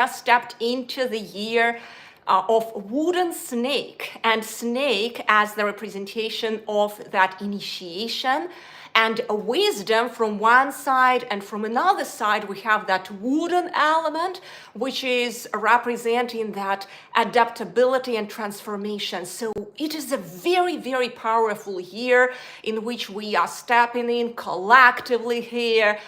stepped into the year of wooden snake, and snake as the representation of that initiation and a wisdom from one side, and from another side we have that wooden element, which is representing that adaptability and transformation. So it is a very, very powerful year in which we are stepping in collectively here.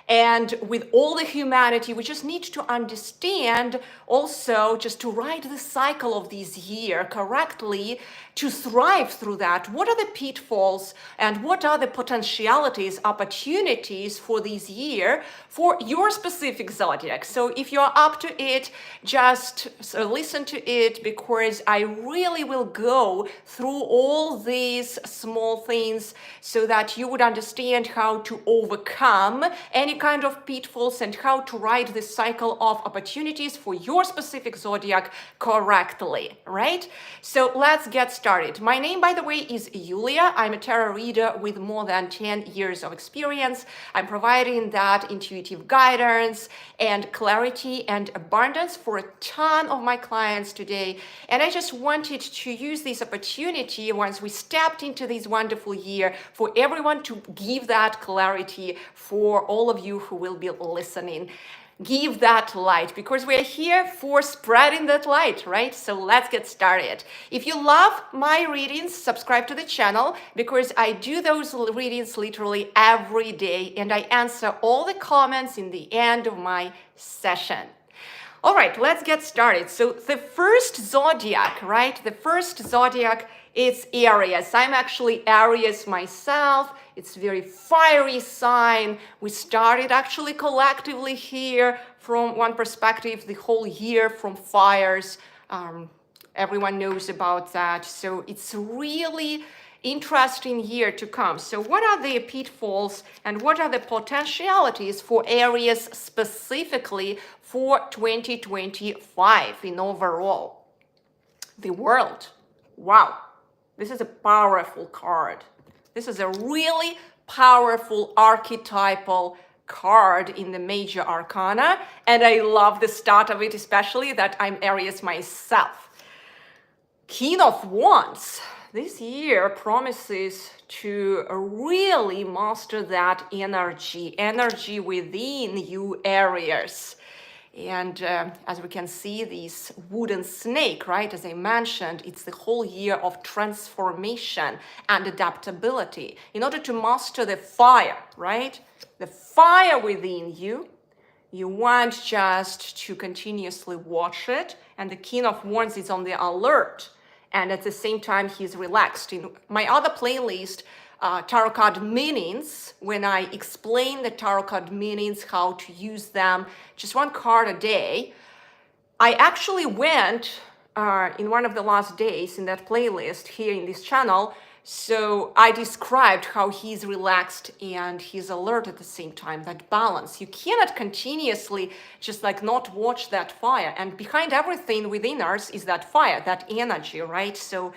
And with all the humanity, we just need to understand also, just to ride the cycle of this year correctly, to thrive through that. What are the pitfalls and what are the potentialities, opportunities for this year for your specific zodiac? So if you're up to it, just listen to it, because I really will go through all these small things so that you would understand how to overcome any kind of pitfalls and how to ride this cycle of opportunities for your specific zodiac correctly, right? So let's get started. My name, by the way, is Yulia. I'm a tarot reader with more than 10 years of experience. I'm providing that intuitive guidance and clarity and abundance for a ton of my clients today. And I just wanted to use this opportunity once we stepped into this wonderful year for everyone to give that clarity for all of you who will be listening. Give that light, because we're here for spreading that light, right? So let's get started. If you love my readings, subscribe to the channel, because I do those readings literally every day and I answer all the comments in the end of my session. All right, let's get started. So the first zodiac, right? The first zodiac is Aries. I'm actually Aries myself. It's a very fiery sign. We started actually collectively here from one perspective, the whole year from fires. Everyone knows about that. So it's really interesting year to come. So what are the pitfalls and what are the potentialities for Aries specifically for 2025 in overall? The World. Wow, this is a powerful card. This is a really powerful archetypal card in the major arcana, and I love the start of it, especially that I'm Aries myself. King of Wands. This year promises to really master that energy within you, Aries. And as we can see, this wooden snake, right? As I mentioned, it's the whole year of transformation and adaptability in order to master the fire, right? The fire within you. You want just to continuously watch it. And the King of Wands is on the alert. And at the same time, he's relaxed. In my other playlist, tarot card meanings, when I explain the tarot card meanings, how to use them, just one card a day, I actually went in one of the last days in that playlist here in this channel. So I described how he's relaxed and he's alert at the same time, that balance. You cannot continuously just like not watch that fire. And behind everything within us is that fire, that energy, right? So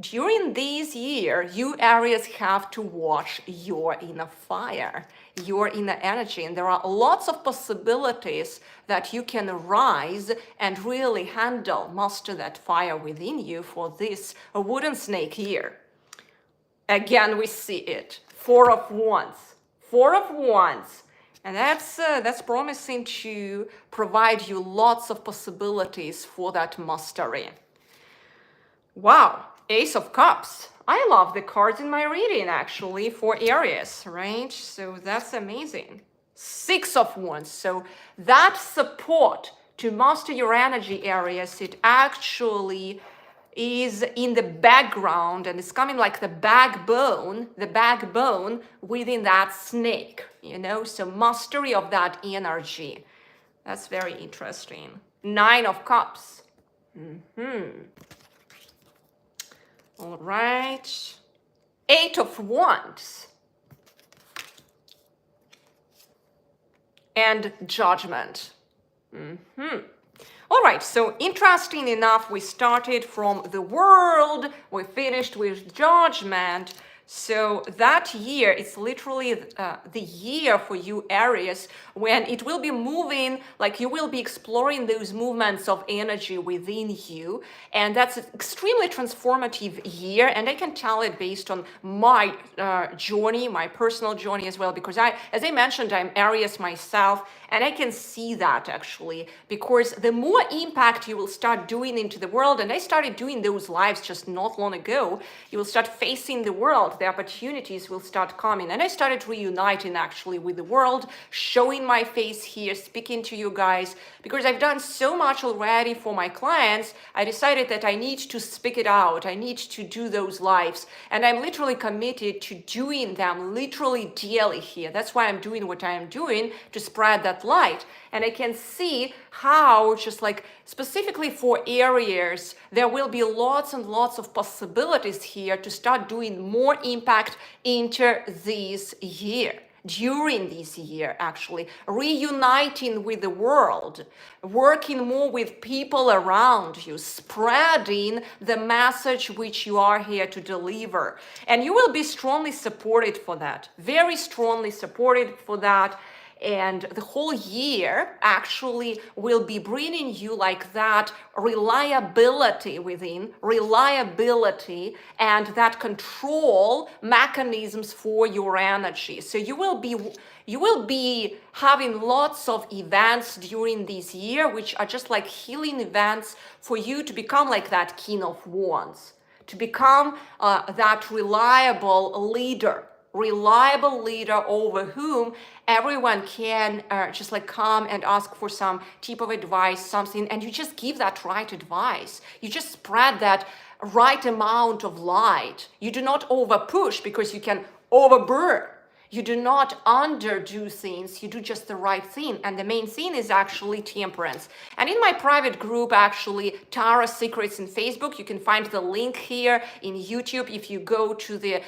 during this year, you Aries have to watch your inner fire, your inner energy. And there are lots of possibilities that you can rise and really handle, master that fire within you for this wooden snake year. Again, we see it. Four of Wands. Four of Wands. And that's promising to provide you lots of possibilities for that mastery. Wow. Ace of Cups. I love the cards in my reading, actually, for Aries, right? So that's amazing. Six of Wands. So that support to master your energy, Aries, it actually is in the background and it's coming like the backbone within that snake, you know? So mastery of that energy. That's very interesting. Nine of Cups. All right. Eight of Wands. And Judgment. All right, so interesting enough, we started from the World, we finished with Judgment. So that year, it's literally the year for you, Aries, when it will be moving, like you will be exploring those movements of energy within you. And that's an extremely transformative year. And I can tell it based on my journey, my personal journey as well, because as I mentioned, I'm Aries myself. And I can see that actually, because the more impact you will start doing into the world, and I started doing those lives just not long ago, you will start facing the world, the opportunities will start coming. And I started reuniting actually with the world, showing my face here, speaking to you guys, because I've done so much already for my clients. I decided that I need to speak it out. I need to do those lives. And I'm literally committed to doing them literally daily here. That's why I'm doing what I am doing, to spread that light. And I can see how, just like specifically for Aries, there will be lots and lots of possibilities here to start doing more impact into this year. During this year, actually, reuniting with the world, working more with people around you, spreading the message which you are here to deliver. And you will be strongly supported for that, very strongly supported for that. And the whole year actually will be bringing you like that reliability within, reliability and that control mechanisms for your energy. So you will be having lots of events during this year, which are just like healing events for you to become like that King of Wands, to become that reliable leader over whom everyone can just like come and ask for some tip of advice, something, and you just give that right advice. You just spread that right amount of light. You do not over push because you can overburn. You do not underdo things, you do just the right thing. And the main thing is actually temperance. And in my private group, actually, Tarot Secrets in Facebook, you can find the link here in YouTube. If you go to the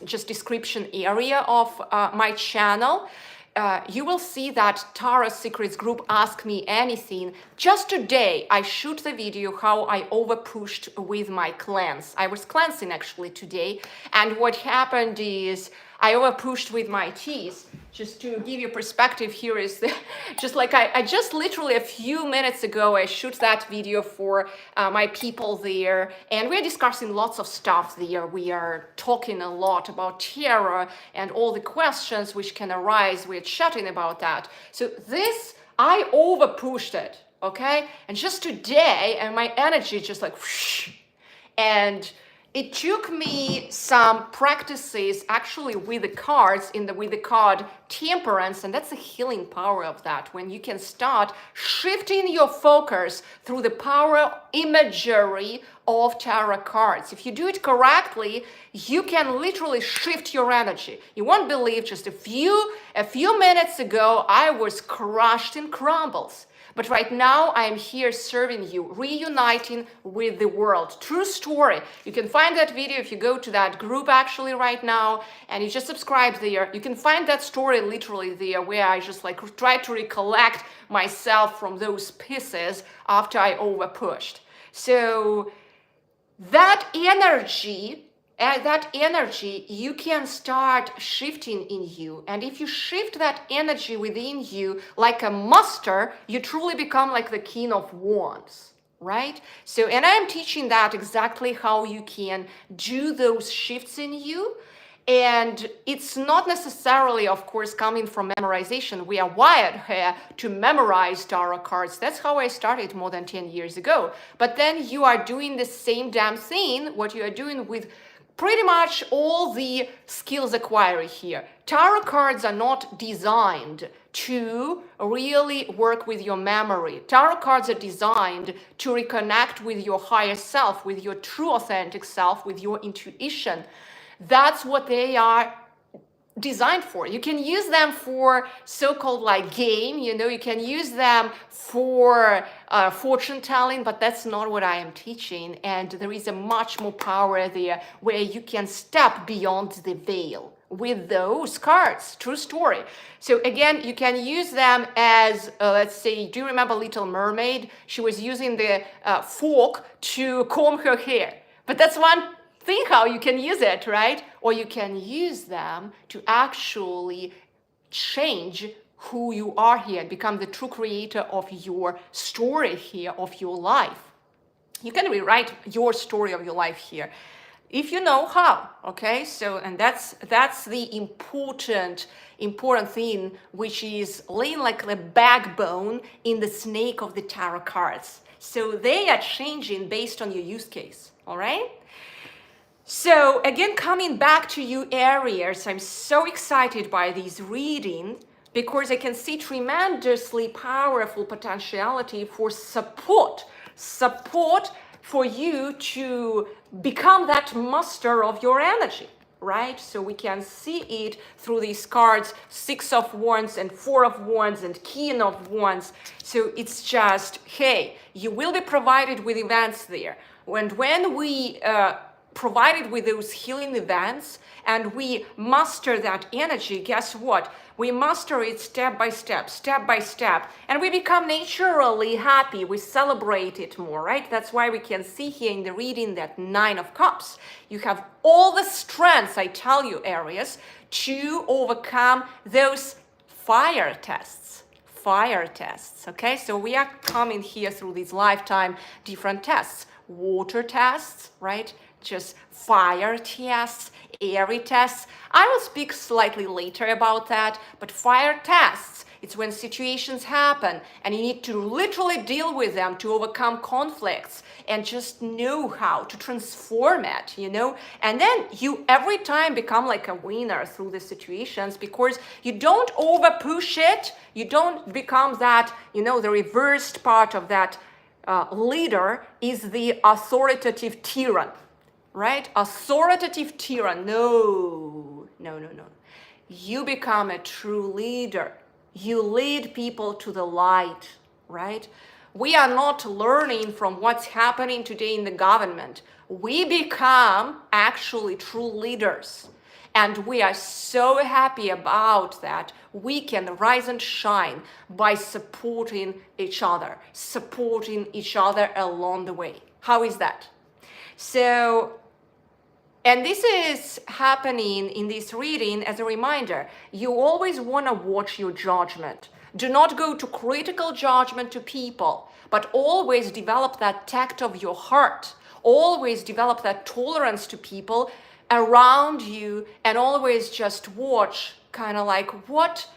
just description area of my channel, you will see that Tarot Secrets group Ask Me Anything. Just today, I shoot the video how I over pushed with my cleanse. I was cleansing actually today. And what happened is I over pushed with my teeth. Just to give you perspective, here is just like I just literally a few minutes ago, I shoot that video for my people there. And we're discussing lots of stuff there. We are talking a lot about terror and all the questions which can arise. We're chatting about that. So this, I over pushed it, okay? And just today, and my energy just like whoosh, and it took me some practices actually with the cards, with the card Temperance, and that's the healing power of that, when you can start shifting your focus through the power imagery of tarot cards. If you do it correctly, you can literally shift your energy. You won't believe, just a few minutes ago, I was crushed in crumbles. But right now, I am here serving you, reuniting with the world. True story. You can find that video if you go to that group actually right now, and you just subscribe there. You can find that story literally there, where I just like try to recollect myself from those pieces after I over pushed. So that energy, you can start shifting in you. And if you shift that energy within you like a master, you truly become like the King of Wands, right? So, and I'm teaching that exactly how you can do those shifts in you. And it's not necessarily, of course, coming from memorization. We are wired here to memorize tarot cards. That's how I started more than 10 years ago. But then you are doing the same damn thing, what you are doing with pretty much all the skills acquired here. Tarot cards are not designed to really work with your memory. Tarot cards are designed to reconnect with your higher self, with your true authentic self, with your intuition. That's what they are designed for. You can use them for so-called like game, you can use them for fortune telling, but that's not what I am teaching. And there is a much more power there where you can step beyond the veil with those cards. True story. So again, you can use them as, let's say, do you remember Little Mermaid? She was using the fork to comb her hair. But that's one think how you can use it, right? Or you can use them to actually change who you are here and become the true creator of your story here, of your life. You can rewrite your story of your life here if you know how. Okay, so and that's the important thing, which is laying like the backbone in the snake of the tarot cards. So they are changing based on your use case. All right. So again, coming back to you, Aries, I'm so excited by this reading because I can see tremendously powerful potentiality for support for you to become that master of your energy, right? So we can see it through these cards, 6 of Wands and 4 of Wands and King of Wands. So it's just, hey, you will be provided with events there. And when we provided with those healing events and we master that energy, guess what? We master it step by step, and we become naturally happy. We celebrate it more, right? That's why we can see here in the reading that 9 of Cups. You have all the strengths, I tell you, Aries, to overcome those fire tests. Okay? So we are coming here through these lifetime different tests. Water tests, right? Just fire tests, airy tests. I will speak slightly later about that, but fire tests, it's when situations happen and you need to literally deal with them to overcome conflicts and just know how to transform it, you know? And then you every time become like a winner through the situations because you don't over push it, you don't become that, you know, the reversed part of that leader is the authoritative tyrant. Right? Authoritative tyrant. No. You become a true leader. You lead people to the light, right? We are not learning from what's happening today in the government. We become actually true leaders. And we are so happy about that. We can rise and shine by supporting each other along the way. How is that? So, and this is happening in this reading as a reminder. You always want to watch your judgment. Do not go to critical judgment to people, but always develop that tact of your heart. Always develop that tolerance to people around you and always just watch kind of like what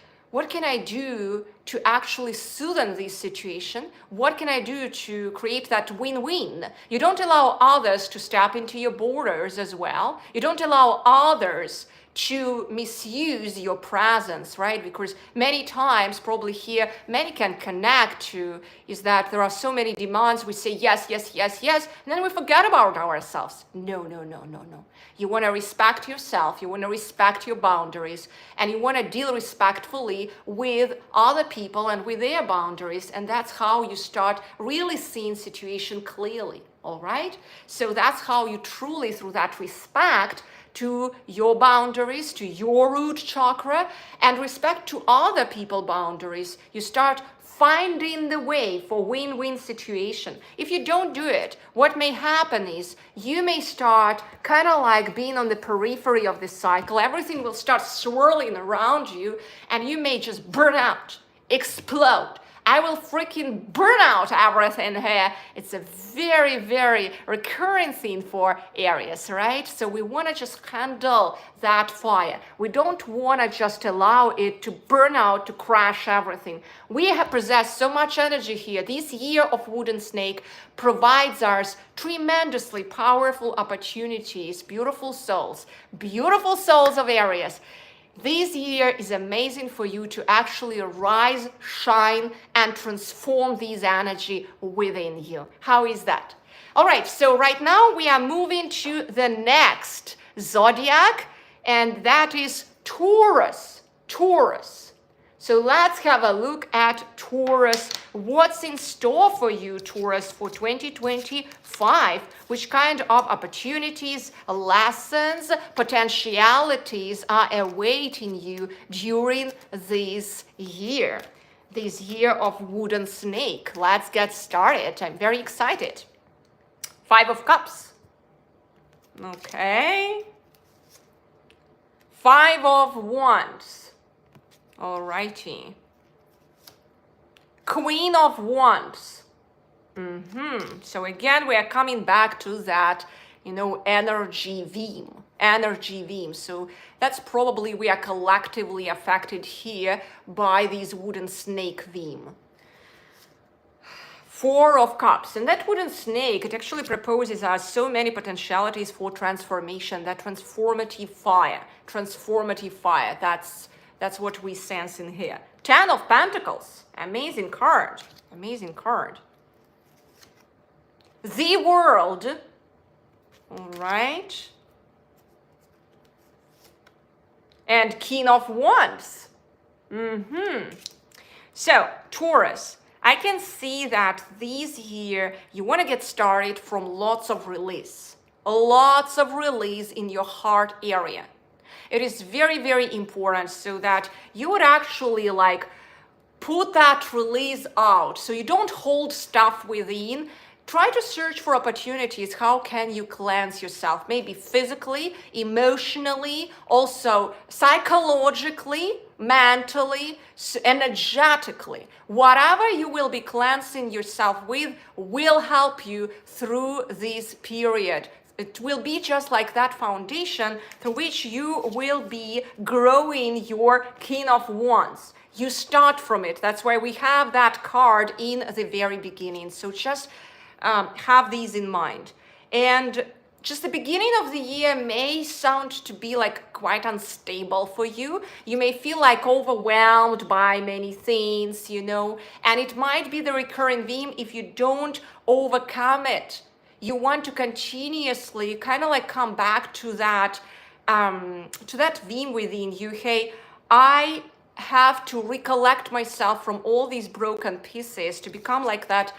can I do to actually soothe this situation? What can I do to create that win-win? You don't allow others to step into your borders as well. You don't allow others to misuse your presence, right? Because many times, probably here, many can connect to is that there are so many demands. We say yes, and then we forget about ourselves. No. You want to respect yourself. You want to respect your boundaries, and you want to deal respectfully with other people and with their boundaries. And that's how you start really seeing situation clearly. All right. So that's how you truly, through that respect to your boundaries, to your root chakra, and respect to other people's boundaries, you start finding the way for win-win situation. If you don't do it, what may happen is you may start kind of like being on the periphery of the cycle. Everything will start swirling around you, and you may just burn out, explode. I will freaking burn out everything here. It's a very, very recurring thing for Aries, right? So we want to just handle that fire. We don't want to just allow it to burn out, to crash everything. We have possessed so much energy here. This year of Wooden Snake provides us tremendously powerful opportunities, beautiful souls of Aries. This year is amazing for you to actually rise, shine, and transform this energy within you. How is that? All right, so right now we are moving to the next zodiac, and that is Taurus. So let's have a look at Taurus. What's in store for you, Taurus, for 2025? Which kind of opportunities, lessons, potentialities are awaiting you during this year of Wooden Snake? Let's get started. I'm very excited. 5 of Cups. Okay. 5 of Wands. Alrighty. Queen of Wands. So again, we are coming back to that, you know, energy theme. So that's probably we are collectively affected here by this wooden snake theme. 4 of Cups, and that wooden snake, it actually proposes us so many potentialities for transformation, that transformative fire, that's what we sense in here. 10 of Pentacles, amazing card. The World, all right, and King of Wands. So, Taurus, I can see that this year you want to get started from lots of release in your heart area. It is very, very important so that you would actually like put that release out, so you don't hold stuff within. Try to search for opportunities. How can you cleanse yourself? Maybe physically, emotionally, also psychologically, mentally, energetically. Whatever you will be cleansing yourself with will help you through this period. It will be just like that foundation through which you will be growing your King of Wands. You start from it. That's why we have that card in the very beginning. So just have these in mind. And just the beginning of the year may sound to be like quite unstable for you. You may feel like overwhelmed by many things, you know, and it might be the recurring theme if you don't overcome it. You want to continuously kind of like come back to that theme within you. Hey, I have to recollect myself from all these broken pieces to become like that,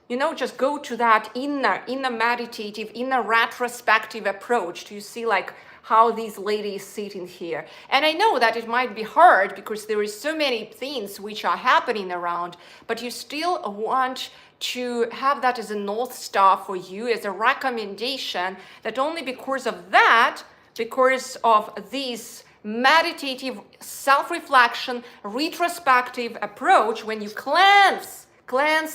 you know, just go to that inner meditative, inner retrospective approach. Do you see like how these ladies sitting here? And I know that it might be hard because there is so many things which are happening around, but you still want to have that as a North Star for you, as a recommendation that only because of that, because of this meditative self-reflection, retrospective approach, when you cleanse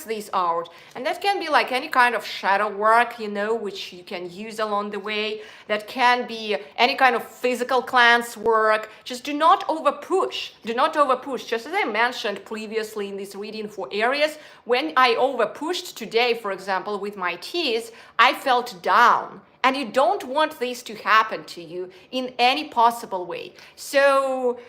this out. And that can be like any kind of shadow work, you know, which you can use along the way. That can be any kind of physical cleanse work. Just do not over push. Just as I mentioned previously in this reading for Aries, when I over pushed today, for example, with my teas, I felt down. And you don't want this to happen to you in any possible way. So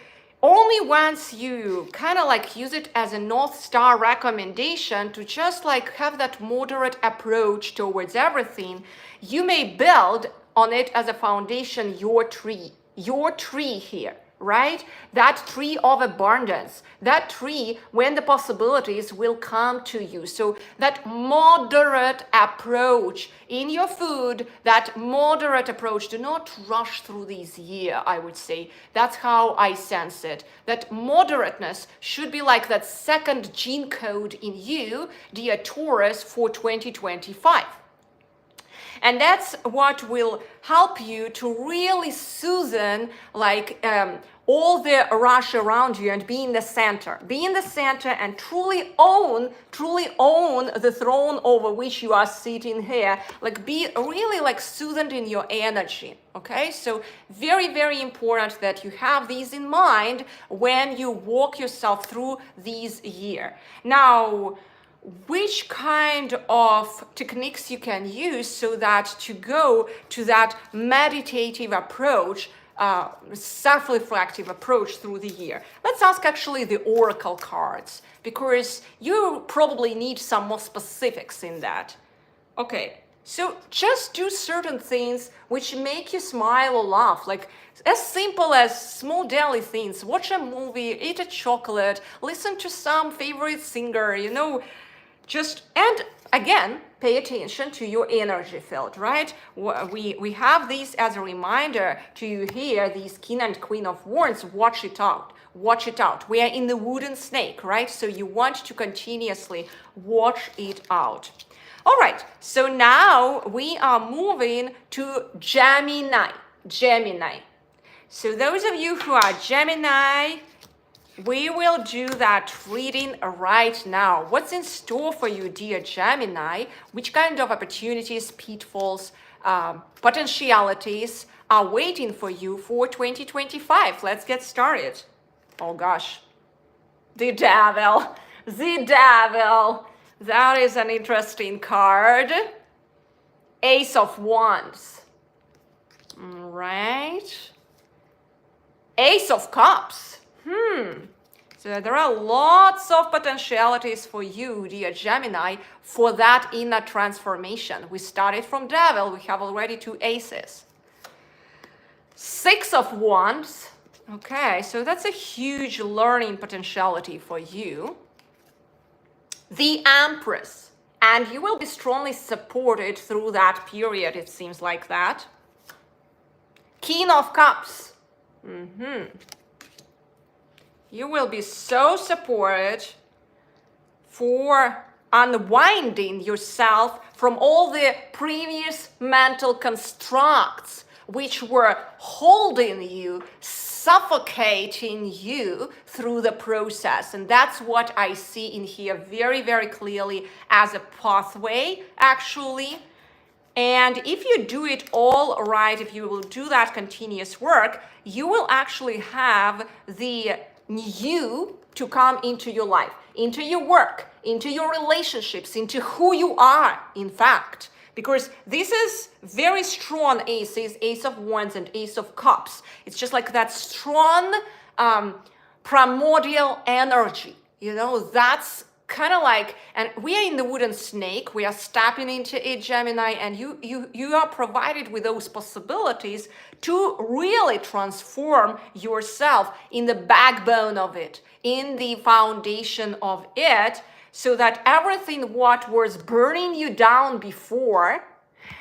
only once you kind of like use it as a North Star recommendation to just like have that moderate approach towards everything, you may build on it as a foundation your tree here, right? That tree of abundance, that tree when the possibilities will come to you. So that moderate approach in your food, that moderate approach, do not rush through this year, I would say. That's how I sense it. That moderateness should be like that second gene code in you, dear Taurus, for 2025. And that's what will help you to really soothe like all the rush around you and be in the center. Be in the center and truly own the throne over which you are sitting here. Like be really like soothed in your energy. Okay, so very, very important that you have these in mind when you walk yourself through this year. Now, which kind of techniques you can use so that to go to that meditative approach, self-reflective approach through the year? Let's ask actually the oracle cards, because you probably need some more specifics in that. Okay, so just do certain things which make you smile or laugh, like as simple as small daily things. Watch a movie, eat a chocolate, listen to some favorite singer, you know, and again, pay attention to your energy field, right? We have this as a reminder to you here, these King and Queen of Wands. Watch it out. We are in the wooden snake, right? So you want to continuously watch it out. All right, so now we are moving to Gemini. Gemini. So those of you who are Gemini, we will do that reading right now. What's in store for you, dear Gemini? Which kind of opportunities, pitfalls, potentialities are waiting for you for 2025? Let's get started. Oh gosh, the devil, the devil. That is an interesting card. Ace of Wands. All right. Ace of Cups. So there are lots of potentialities for you, dear Gemini, for that inner transformation. We started from devil. We have already 2 aces. Six of Wands. Okay, so that's a huge learning potentiality for you. The Empress. And you will be strongly supported through that period, it seems like that. King of Cups. You will be so supported for unwinding yourself from all the previous mental constructs which were holding you, suffocating you through the process. And that's what I see in here very, very clearly as a pathway, actually. And if you do it all right, if you will do that continuous work, you will actually have the you to come into your life, into your work, into your relationships, into who you are, in fact. Because this is very strong aces, Ace of Wands and Ace of Cups. It's just like that strong primordial energy. You know, that's kind of like, and we are in the wooden snake, we are stepping into it, Gemini, and you are provided with those possibilities to really transform yourself in the backbone of it, in the foundation of it, so that everything what was burning you down before,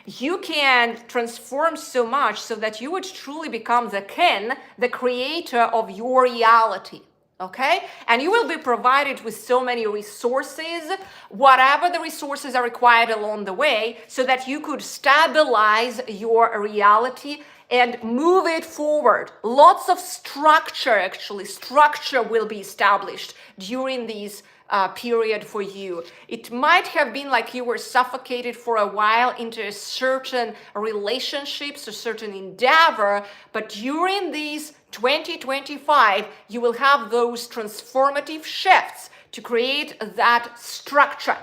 you can transform so much so that you would truly become the king, the creator of your reality. Okay? And you will be provided with so many resources, whatever the resources are required along the way, so that you could stabilize your reality and move it forward. Lots of structure, actually, structure will be established during these period for you. It might have been like you were suffocated for a while into a certain relationships, a certain endeavor, but during these 2025, you will have those transformative shifts to create that structure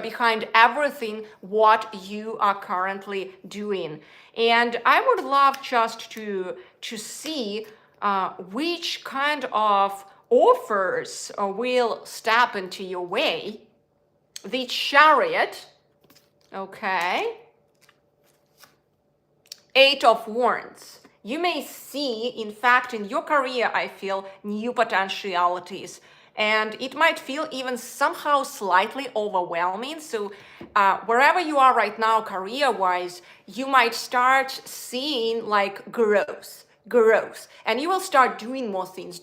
behind everything what you are currently doing. And I would love just to see which kind of offers will step into your way. The Chariot, okay. 8 of Wands. You may see, in fact, in your career, I feel new potentialities. And it might feel even somehow slightly overwhelming. So wherever you are right now, career-wise, you might start seeing like growth. And you will start doing more things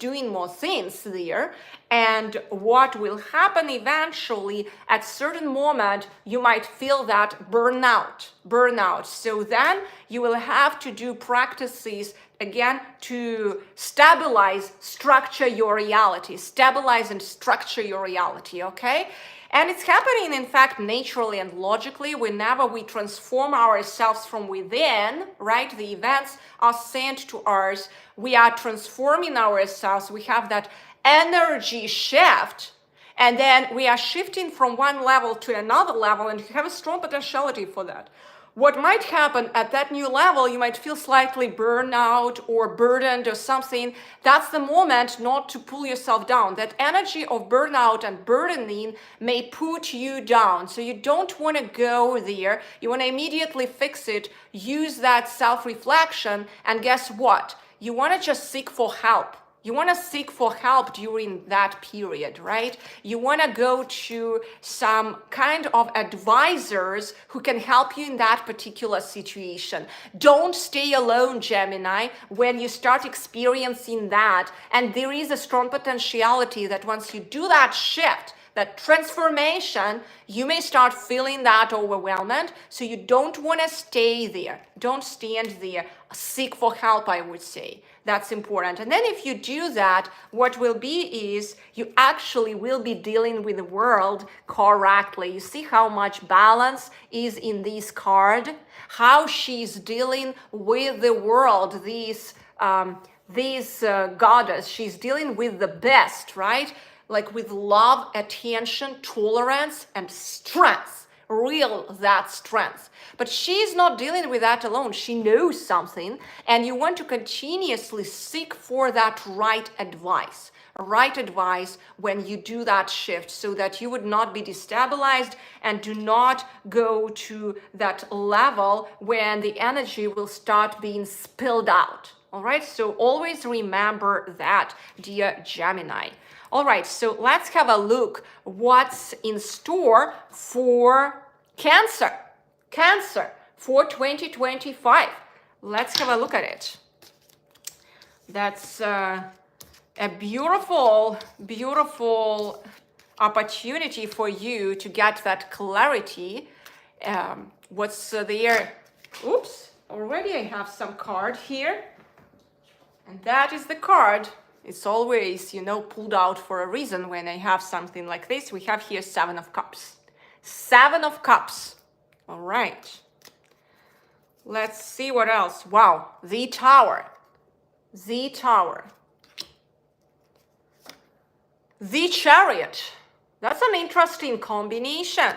there. And what will happen eventually, at certain moment, you might feel that burnout. So then you will have to do practices again to structure your reality, stabilize and structure your reality, okay? And it's happening, in fact, naturally and logically whenever we transform ourselves from within, right? The events are sent to us. We are transforming ourselves. We have that energy shift. And then we are shifting from one level to another level, and you have a strong potentiality for that. What might happen at that new level, you might feel slightly burnout or burdened or something. That's the moment not to pull yourself down. That energy of burnout and burdening may put you down. So you don't want to go there. You want to immediately fix it. Use that self-reflection. And guess what? You want to just seek for help. You want to seek for help during that period, right? You want to go to some kind of advisors who can help you in that particular situation. Don't stay alone, Gemini, when you start experiencing that. And there is a strong potentiality that once you do that shift, that transformation, you may start feeling that overwhelmment. So you don't want to stay there. Don't stand there. Seek for help, I would say. That's important. And then if you do that, what will be is you actually will be dealing with the world correctly. You see how much balance is in this card, how she's dealing with the world, this goddess. She's dealing with the best, right? Like with love, attention, tolerance, and strength. That strength. But she's not dealing with that alone. She knows something, and you want to continuously seek for that right advice when you do that shift, so that you would not be destabilized and do not go to that level when the energy will start being spilled out. All right, so always remember that, dear Gemini. All right, so let's have a look what's in store for Cancer for 2025. Let's have a look at it. That's a beautiful opportunity for you to get that clarity. What's there? Oops, already I have some card here. And that is the card. It's always, pulled out for a reason when I have something like this. We have here Seven of Cups. Seven of Cups. All right. Let's see what else. Wow. The Tower. The Tower. The Chariot. That's an interesting combination.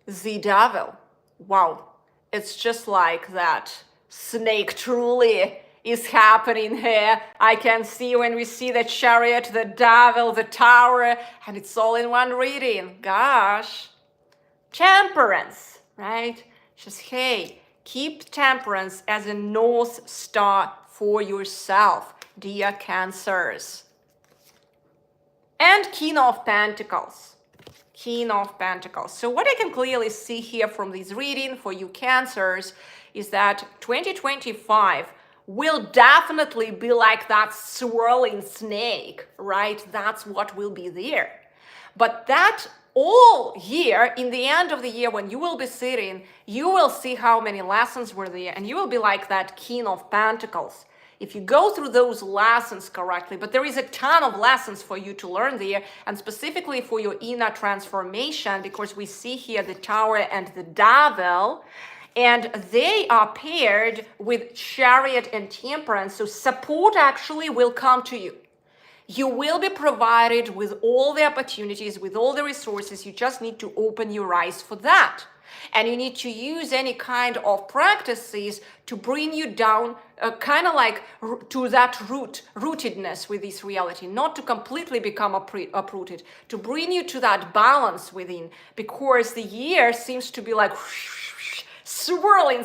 The Devil. Wow. It's just like that. Snake truly is happening here. I can see when we see the Chariot, the Devil, the Tower, and it's all in one reading. Gosh. Temperance, right? Just, hey, keep temperance as a North Star for yourself, dear Cancers. And King of Pentacles. King of Pentacles. So what I can clearly see here from this reading for you Cancers is that 2025 will definitely be like that swirling snake, right? That's what will be there. But that all year, in the end of the year, when you will be sitting, you will see how many lessons were there, and you will be like that King of Pentacles. If you go through those lessons correctly, but there is a ton of lessons for you to learn there, and specifically for your inner transformation, because we see here the Tower and the Devil, and they are paired with Chariot and Temperance, so support actually will come to you. You will be provided with all the opportunities, with all the resources. You just need to open your eyes for that. And you need to use any kind of practices to bring you down, kind of like to that rootedness with this reality, not to completely become uprooted, to bring you to that balance within, because the year seems to be like swirling,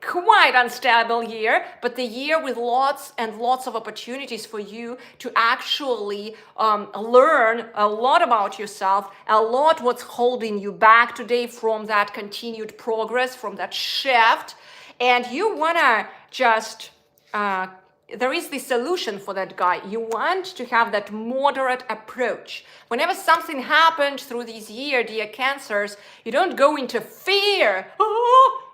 quite unstable year, but the year with lots and lots of opportunities for you to actually learn a lot about yourself, a lot what's holding you back today from that continued progress, from that shift. And you want to just, there is the solution for that guy. You want to have that moderate approach. Whenever something happened through this year, dear Cancers, you don't go into fear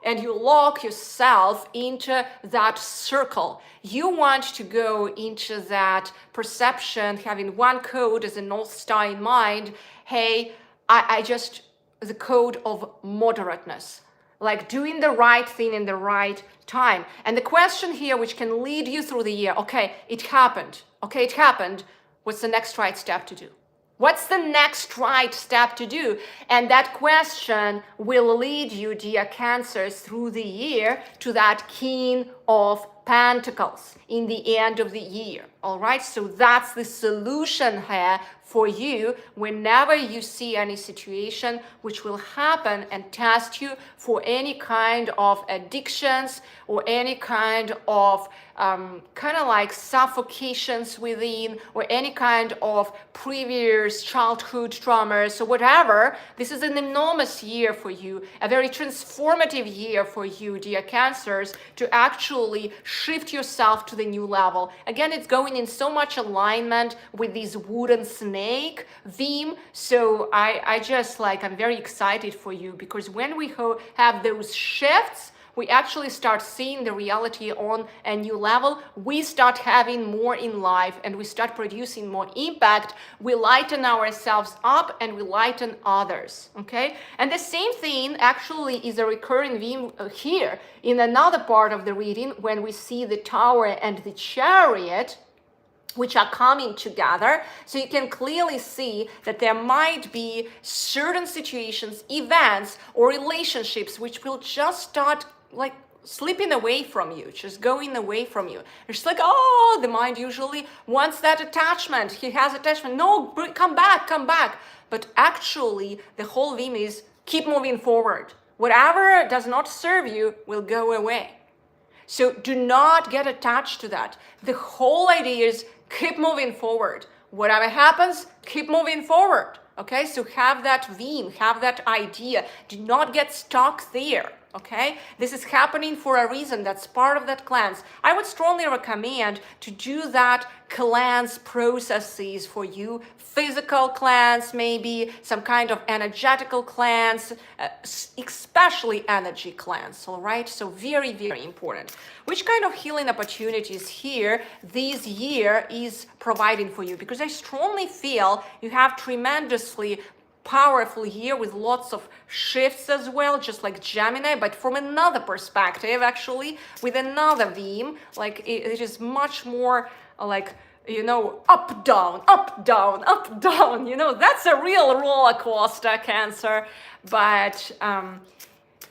and you lock yourself into that circle. You want to go into that perception, having one code as a North Star in mind. Hey, the code of moderateness. Like doing the right thing in the right time. And the question here, which can lead you through the year, okay, it happened. What's the next right step to do? What's the next right step to do? And that question will lead you, dear Cancers, through the year to that King of Pentacles in the end of the year. All right, so that's the solution here for you whenever you see any situation which will happen and test you for any kind of addictions or any kind of like suffocations within, or any kind of previous childhood traumas or whatever. This is an enormous year for you, a very transformative year for you, dear Cancers, to actually shift yourself to the new level. Again, it's going in so much alignment with this wooden snake theme. So I'm very excited for you, because when we have those shifts, we actually start seeing the reality on a new level. We start having more in life and we start producing more impact. We lighten ourselves up and we lighten others, okay? And the same thing actually is a recurring theme here in another part of the reading, when we see the Tower and the Chariot, which are coming together. So you can clearly see that there might be certain situations, events, or relationships which will just start like slipping away from you, just going away from you. It's like, oh, the mind usually wants that attachment. He has attachment. No, come back, come back. But actually, the whole theme is keep moving forward. Whatever does not serve you will go away. So do not get attached to that. The whole idea is keep moving forward. Whatever happens, keep moving forward. Okay, so have that theme, have that idea. Do not get stuck there. Okay, this is happening for a reason. That's part of that cleanse. I would strongly recommend to do that cleanse processes for you. Physical cleanse, maybe some kind of energetical cleanse, especially energy cleanse. All right, so very, very important. Which kind of healing opportunities here this year is providing for you? Because I strongly feel you have tremendously powerful year with lots of shifts as well, just like Gemini, but from another perspective, actually, with another theme. Like it is much more like, you know, up, down, up, down, up, down. You know, that's a real roller coaster, Cancer. But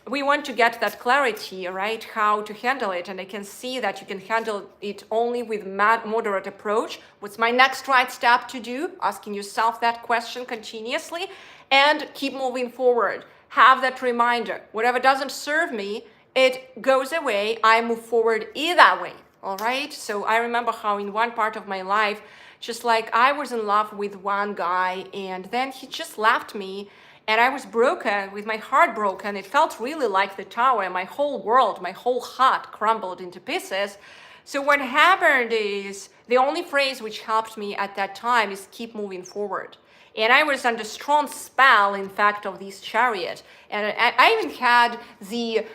we want to get that clarity, right? How to handle it. And I can see that you can handle it only with moderate approach. What's my next right step to do? Asking yourself that question continuously and keep moving forward. Have that reminder. Whatever doesn't serve me, it goes away. I move forward either way. All right. So I remember how in one part of my life, just like I was in love with one guy and then he just left me. And I was broken, with my heart broken. It felt really like the Tower. My whole world, my whole heart crumbled into pieces. So what happened is, the only phrase which helped me at that time is keep moving forward. And I was under strong spell, in fact, of this Chariot. And I even had the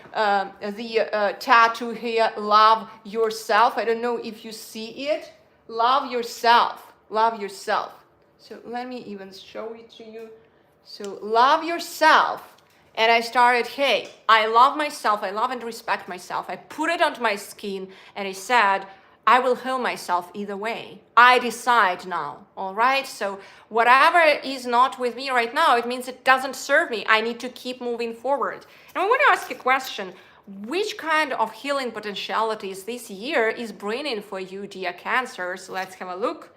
tattoo here, love yourself. I don't know if you see it. Love yourself. Love yourself. So let me even show it to you. So love yourself. And I started, hey, I love myself. I love and respect myself. I put it onto my skin and I said, I will heal myself either way. I decide now. All right. So whatever is not with me right now, it means it doesn't serve me. I need to keep moving forward. And I want to ask a question. Which kind of healing potentialities this year is bringing for you, dear Cancers? Let's have a look.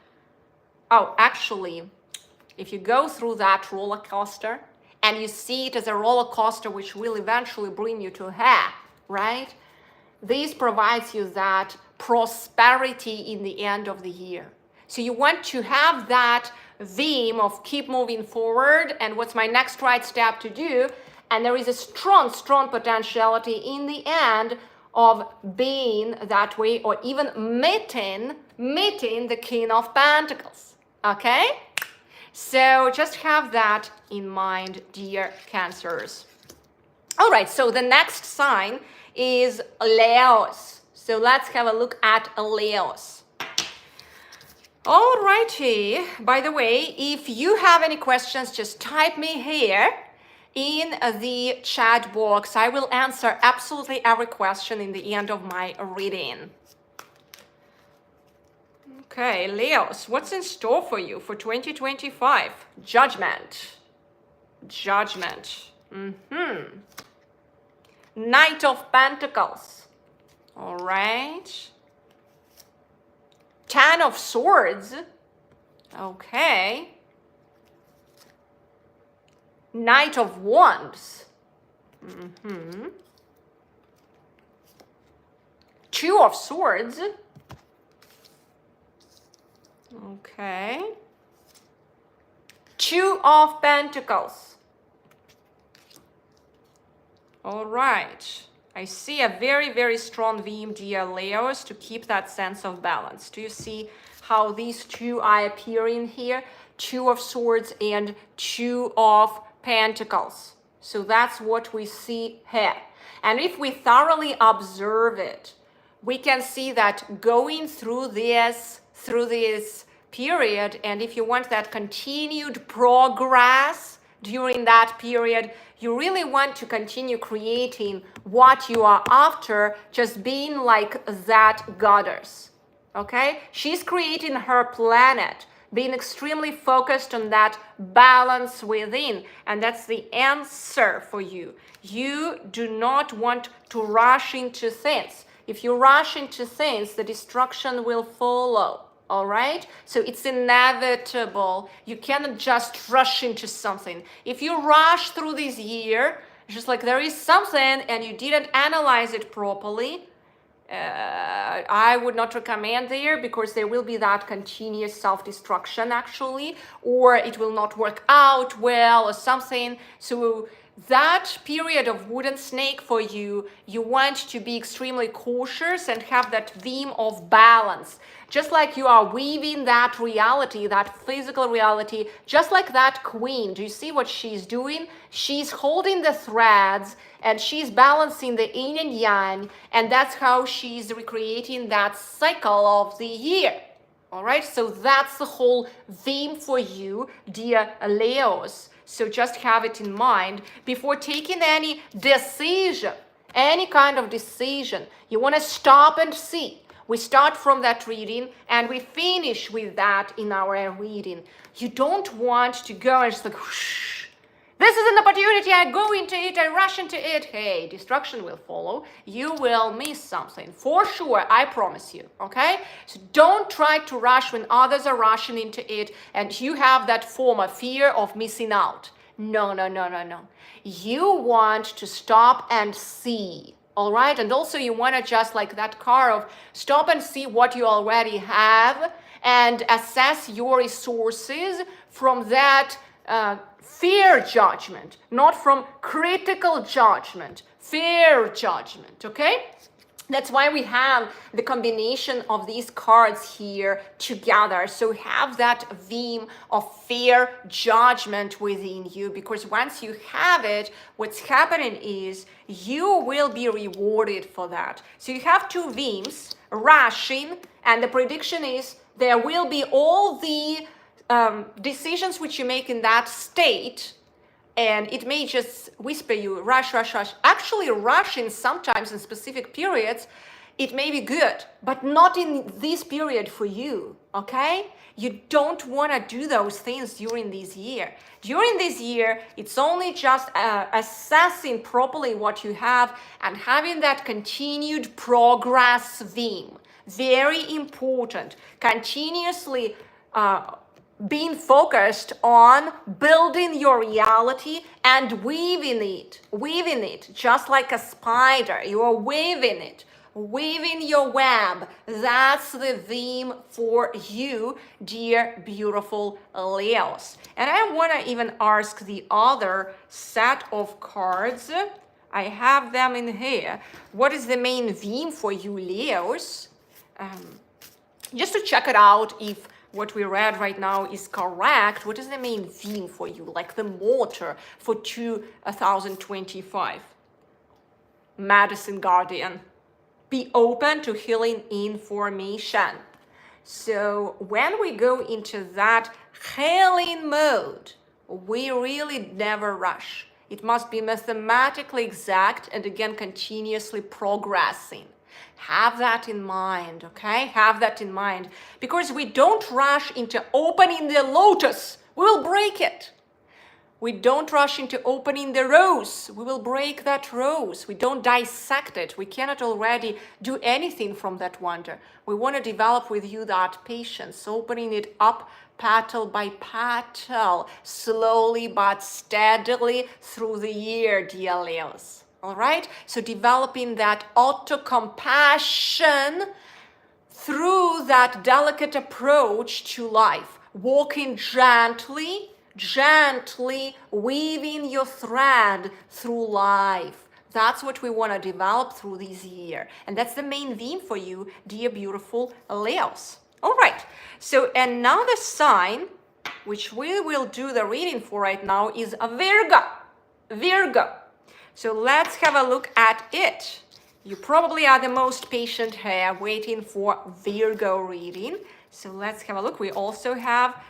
Oh, actually, if you go through that roller coaster and you see it as a roller coaster which will eventually bring you to hell, right? This provides you that prosperity in the end of the year. So you want to have that theme of keep moving forward and what's my next right step to do. And there is a strong, strong potentiality in the end of being that way, or even meeting the King of Pentacles. Okay? So just have that in mind, dear Cancers. All right, so the next sign is Leos. So let's have a look at Leos. All righty. By the way, if you have any questions, just type me here in the chat box. I will answer absolutely every question in the end of my reading. Okay, Leos, what's in store for you for 2025? Judgment. Judgment. Knight of Pentacles. All right. Ten of Swords. Okay. Knight of Wands. Two of Swords. Okay. Two of Pentacles. All right. I see a very, very strong theme, dear Leos, to keep that sense of balance. Do you see how these two are appearing here? Two of Swords and Two of Pentacles. So that's what we see here. And if we thoroughly observe it, we can see that going through this period, and if you want that continued progress during that period, you really want to continue creating what you are after, just being like that goddess. Okay? She's creating her planet, being extremely focused on that balance within. And that's the answer for you. You do not want to rush into things. If you rush into things, the destruction will follow. All right? So it's inevitable. You cannot just rush into something. If you rush through this year, just like there is something and you didn't analyze it properly, I would not recommend there, because there will be that continuous self-destruction actually, or it will not work out well or something. So that period of wooden snake for you, you want to be extremely cautious and have that theme of balance. Just like you are weaving that reality, that physical reality, just like that queen. Do you see what she's doing? She's holding the threads and she's balancing the yin and yang, and that's how she's recreating that cycle of the year. All right, so that's the whole theme for you, dear Leos. So just have it in mind before taking any decision, any kind of decision. You want to stop and see. We start from that reading and we finish with that in our reading. You don't want to go and just like, whoosh, this is an opportunity, I go into it, I rush into it. Hey, destruction will follow. You will miss something. For sure, I promise you, okay? So don't try to rush when others are rushing into it and you have that form of fear of missing out. No, no, no, no, no. You want to stop and see, all right? And also you want to just like that car of stop and see what you already have and assess your resources from that fair judgment, not from critical judgment, fair judgment, okay? That's why we have the combination of these cards here together. So have that theme of fair judgment within you, because once you have it, what's happening is you will be rewarded for that. So you have two themes, rushing, and the prediction is there will be all the decisions which you make in that state, and it may just whisper you, rush, rush, rush. Actually, rushing sometimes in specific periods, it may be good, but not in this period for you, okay? You don't want to do those things during this year. During this year, it's only just assessing properly what you have and having that continued progress theme. Very important. Continuously being focused on building your reality and weaving it just like a spider. You are weaving it, weaving your web. That's the theme for you, dear beautiful Leos. And I want to even ask the other set of cards. I have them in here. What is the main theme for you, Leos? Just to check it out if what we read right now is correct. What is the main theme for you, like the motor for 2025? Medicine Guardian. Be open to healing information. So when we go into that healing mode, we really never rush. It must be mathematically exact and again continuously progressing. Have that in mind, okay? Have that in mind. Because we don't rush into opening the lotus. We will break it. We don't rush into opening the rose. We will break that rose. We don't dissect it. We cannot already do anything from that wonder. We want to develop with you that patience, opening it up petal by petal, slowly but steadily through the year, dear Leos. All right? So developing that auto-compassion through that delicate approach to life, walking gently, gently weaving your thread through life. That's what we want to develop through this year. And that's the main theme for you, dear beautiful Leos. All right. So another sign, which we will do the reading for right now, is a Virgo. Virgo. So let's have a look at it. You probably are the most patient here waiting for Virgo reading. So let's have a look. We also have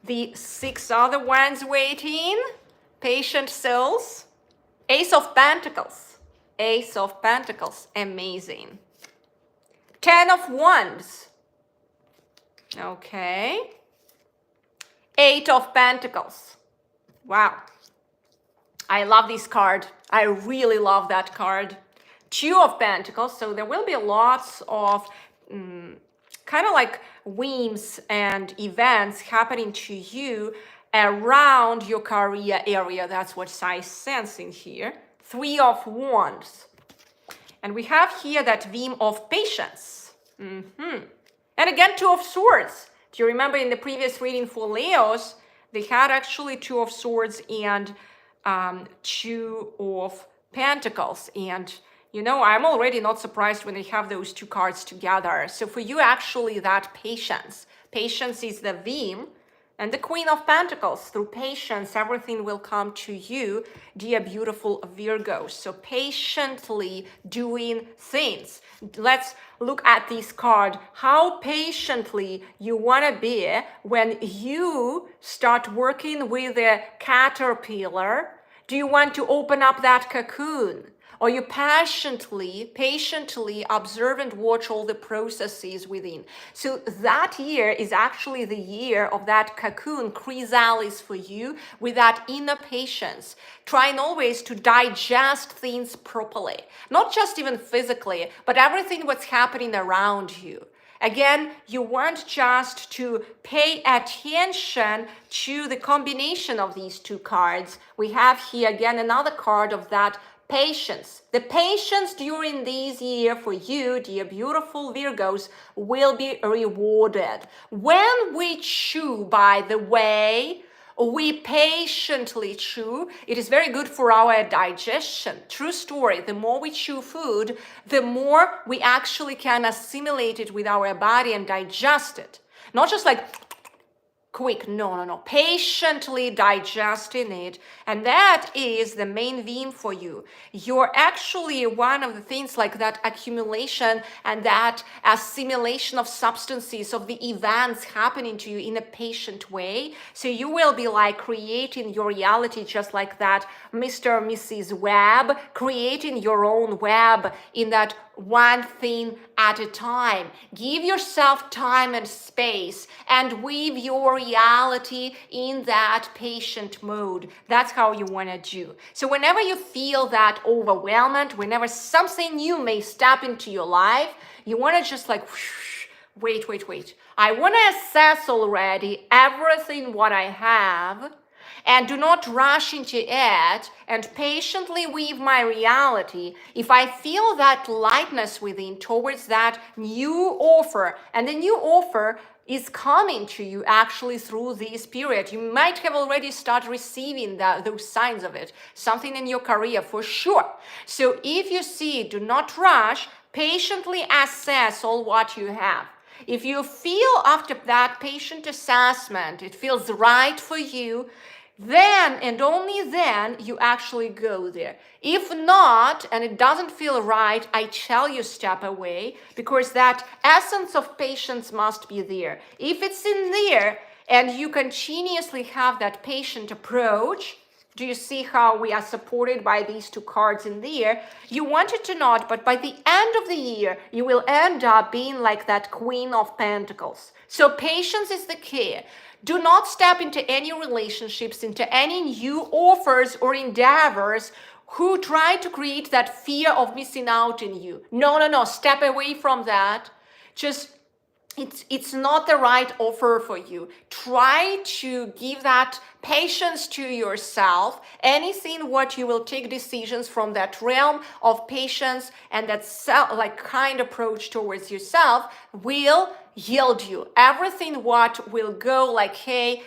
the 6 other ones waiting. Patient souls. Ace of Pentacles. Ace of Pentacles. Amazing. 10 of Wands. Okay. 8 of Pentacles. Wow. I love this card. I really love that card. 2 of Pentacles. So there will be lots of kind of like whims and events happening to you around your career area. That's what I'm sensing here. 3 of Wands. And we have here that theme of patience. And again, 2 of Swords. Do you remember in the previous reading for Leos, they had actually 2 of Swords and 2 of Pentacles. And, you know, I'm already not surprised when they have those 2 cards together. So for you, actually, that patience. Patience is the theme. And the Queen of Pentacles, through patience, everything will come to you, dear beautiful Virgos. So patiently doing things. Let's look at this card. How patiently you want to be when you start working with a caterpillar. Do you want to open up that cocoon? Or you patiently observe and watch all the processes within. So that year is actually the year of that cocoon chrysalis for you, with that inner patience, trying always to digest things properly. Not just even physically, but everything what's happening around you. Again, you want just to pay attention to the combination of these 2 cards. We have here again another card of that patience. The patience during this year for you, dear beautiful Virgos, will be rewarded. When we chew, by the way, we patiently chew. It is very good for our digestion. True story. The more we chew food, the more we actually can assimilate it with our body and digest it. Not just like quick, no. Patiently digesting it. And that is the main theme for you. You're actually one of the things like that accumulation and that assimilation of substances, of the events happening to you in a patient way. So you will be like creating your reality just like that Mr. and Mrs. Webb, creating your own web in that one thing at a time. Give yourself time and space and weave your reality in that patient mode. That's how you want to do. So whenever you feel that overwhelmed, whenever something new may step into your life, you want to just like, wait. I want to assess already everything what I have, and do not rush into it, and patiently weave my reality. If I feel that lightness within towards that new offer, and the new offer is coming to you actually through this period. You might have already started receiving those signs of it, something in your career for sure. So if you see, do not rush, patiently assess all what you have. If you feel after that patient assessment, it feels right for you, then and only then you actually go there. If not, and it doesn't feel right, I tell you step away, because that essence of patience must be there. If it's in there and you continuously have that patient approach, do you see how we are supported by these 2 cards in there? You want it to not, but by the end of the year, you will end up being like that Queen of Pentacles. So patience is the key. Do not step into any relationships, into any new offers or endeavors who try to create that fear of missing out in you. No. Step away from that. Just it's not the right offer for you. Try to give that patience to yourself. Anything what you will take decisions from that realm of patience and that like kind approach towards yourself will yield you. Everything what will go like, hey,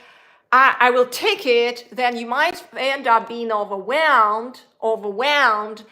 I will take it, then you might end up being overwhelmed,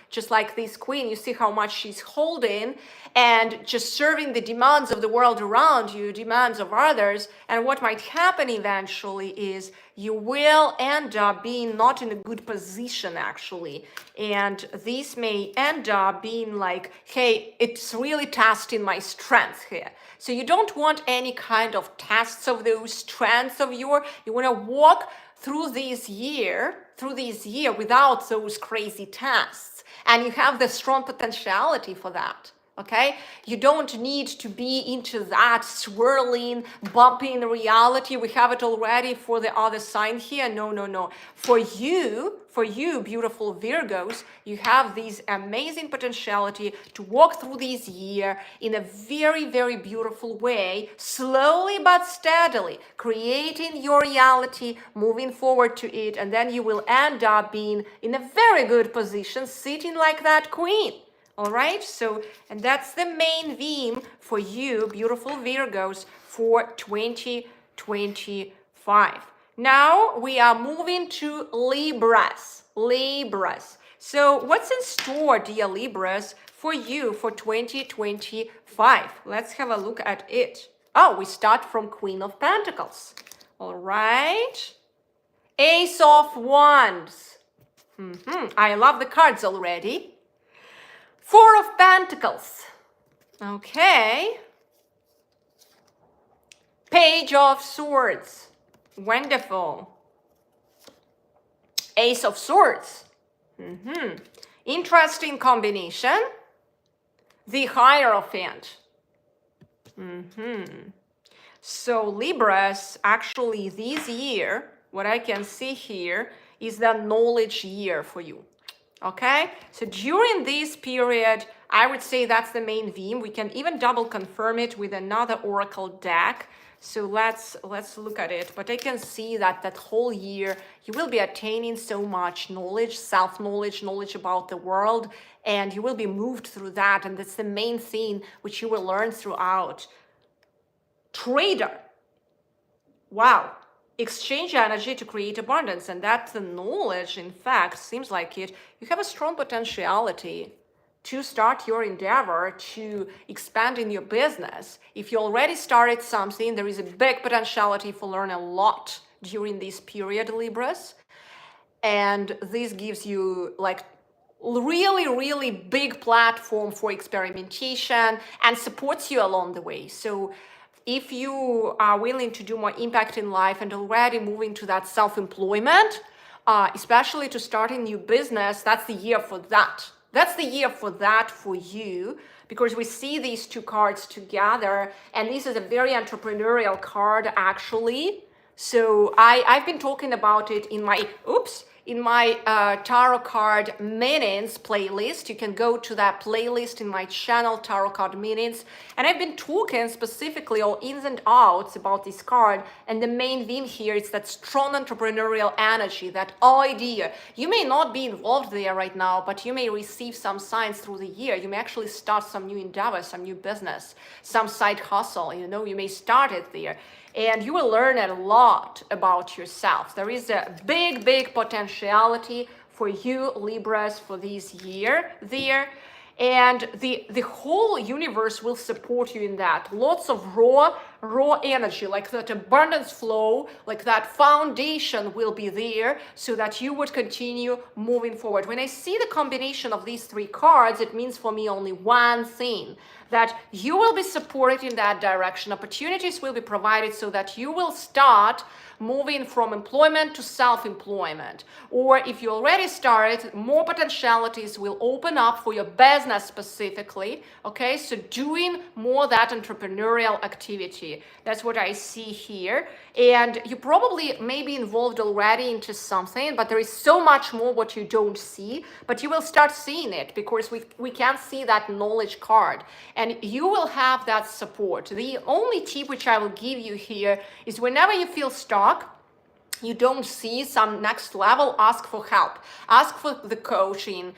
just like this queen. You see how much she's holding and just serving the demands of the world around you, demands of others. And what might happen eventually is you will end up being not in a good position, actually. And this may end up being like, hey, it's really testing my strength here. So you don't want any kind of tests of those strengths of your. You want to walk through this year without those crazy tests. And you have the strong potentiality for that. Okay, you don't need to be into that swirling, bumping reality. We have it already for the other sign here. No. For you, beautiful Virgos, you have this amazing potentiality to walk through this year in a very, very beautiful way, slowly but steadily, creating your reality, moving forward to it, and then you will end up being in a very good position, sitting like that queen. All right, so, and that's the main theme for you, beautiful Virgos, for 2025. Now we are moving to Libras. So what's in store, dear Libras, for you for 2025? Let's have a look at it. Oh, we start from Queen of Pentacles. All right. Ace of Wands. I love the cards already. Four of Pentacles. Okay. Page of Swords. Wonderful. Ace of Swords. Interesting combination. The Hierophant. So Libras, actually this year, what I can see here is the knowledge year for you. Okay, so during this period, I would say that's the main theme. We can even double confirm it with another oracle deck. So let's look at it. But I can see that whole year you will be attaining so much knowledge, self-knowledge, knowledge about the world, and you will be moved through that. And that's the main thing which you will learn throughout. Trader. Wow. Exchange energy to create abundance, and that's the knowledge. In fact, seems like it. You have a strong potentiality to start your endeavor to expand in your business. If you already started something, there is a big potentiality for learning a lot during this period, Libras. And this gives you like really big platform for experimentation and supports you along the way. So if you are willing to do more impact in life and already moving to that self-employment, especially to start a new business, that's the year for that. That's the year for that for you, because we see these two cards together, and this is a very entrepreneurial card, actually. So I've been talking about it in my, tarot card meanings playlist. You can go to that playlist in my channel, Tarot Card Meanings. And I've been talking specifically all ins and outs about this card. And the main theme here is that strong entrepreneurial energy, that idea. You may not be involved there right now, but you may receive some signs through the year. You may actually start some new endeavor, some new business, some side hustle. You may start it there. And you will learn a lot about yourself. There is a big potentiality for you, Libras, for this year there. And the whole universe will support you in that. Lots of raw energy, like that abundance flow, like that foundation will be there so that you would continue moving forward. When I see the combination of these three cards, it means for me only one thing, that you will be supported in that direction. Opportunities will be provided so that you will start moving from employment to self-employment. Or if you already started, more potentialities will open up for your business specifically. Okay, so doing more that entrepreneurial activity. energy. That's what I see here. And you probably may be involved already into something, but there is so much more what you don't see, but you will start seeing it because we can see that knowledge card and you will have that support. The only tip which I will give you here is whenever you feel stuck, you don't see some next level, ask for help, ask for the coaching,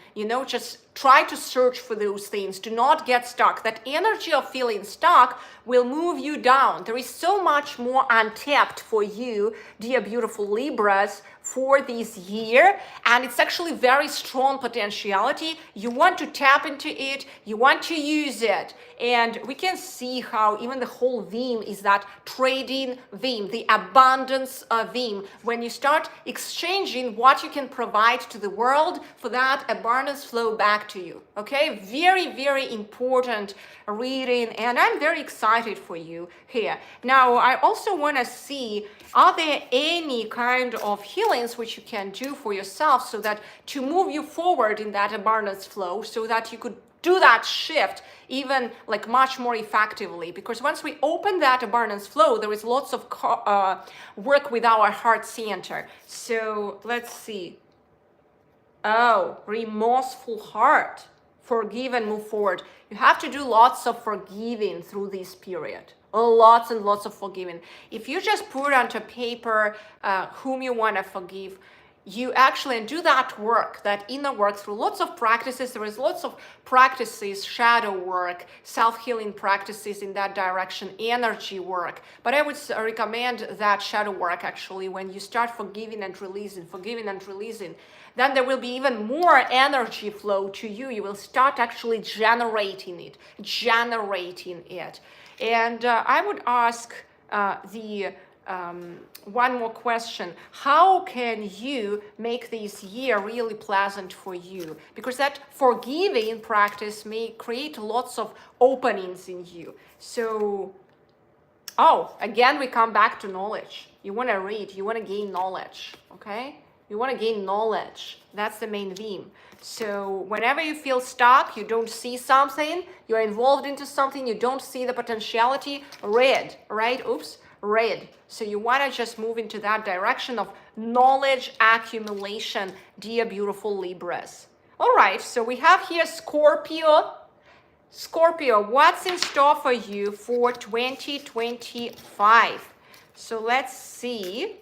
just try to search for those things. Do not get stuck. That energy of feeling stuck will move you down. There is so much more untapped for you, dear beautiful Libras, for this year, and it's actually very strong potentiality. You want to tap into it, you want to use it, and we can see how even the whole theme is that trading theme, the abundance theme. When you start exchanging what you can provide to the world, for that abundance flow back to you. Okay, very, very important reading, and I'm very excited for you here. Now, I also want to see, are there any kind of healings which you can do for yourself so that to move you forward in that abundance flow, so that you could do that shift even like much more effectively? Because once we open that abundance flow, there is lots of work with our heart center. So let's see. Oh, remorseful heart. Forgive and move forward. You have to do lots of forgiving through this period. Lots and lots of forgiving. If you just put onto paper whom you want to forgive, you actually do that work, that inner work through lots of practices. There is lots of practices, shadow work, self-healing practices in that direction, energy work. But I would recommend that shadow work actually when you start forgiving and releasing, then there will be even more energy flow to you. You will start actually generating it. And I would ask one more question. How can you make this year really pleasant for you? Because that forgiving practice may create lots of openings in you. So, again, we come back to knowledge. You want to read, you want to gain knowledge, okay? You want to gain knowledge. That's the main theme. So whenever you feel stuck, you don't see something, you're involved into something, you don't see the potentiality, read, right? Read. So you want to just move into that direction of knowledge accumulation, dear beautiful Libras. All right, so we have here Scorpio. Scorpio, what's in store for you for 2025? So let's see.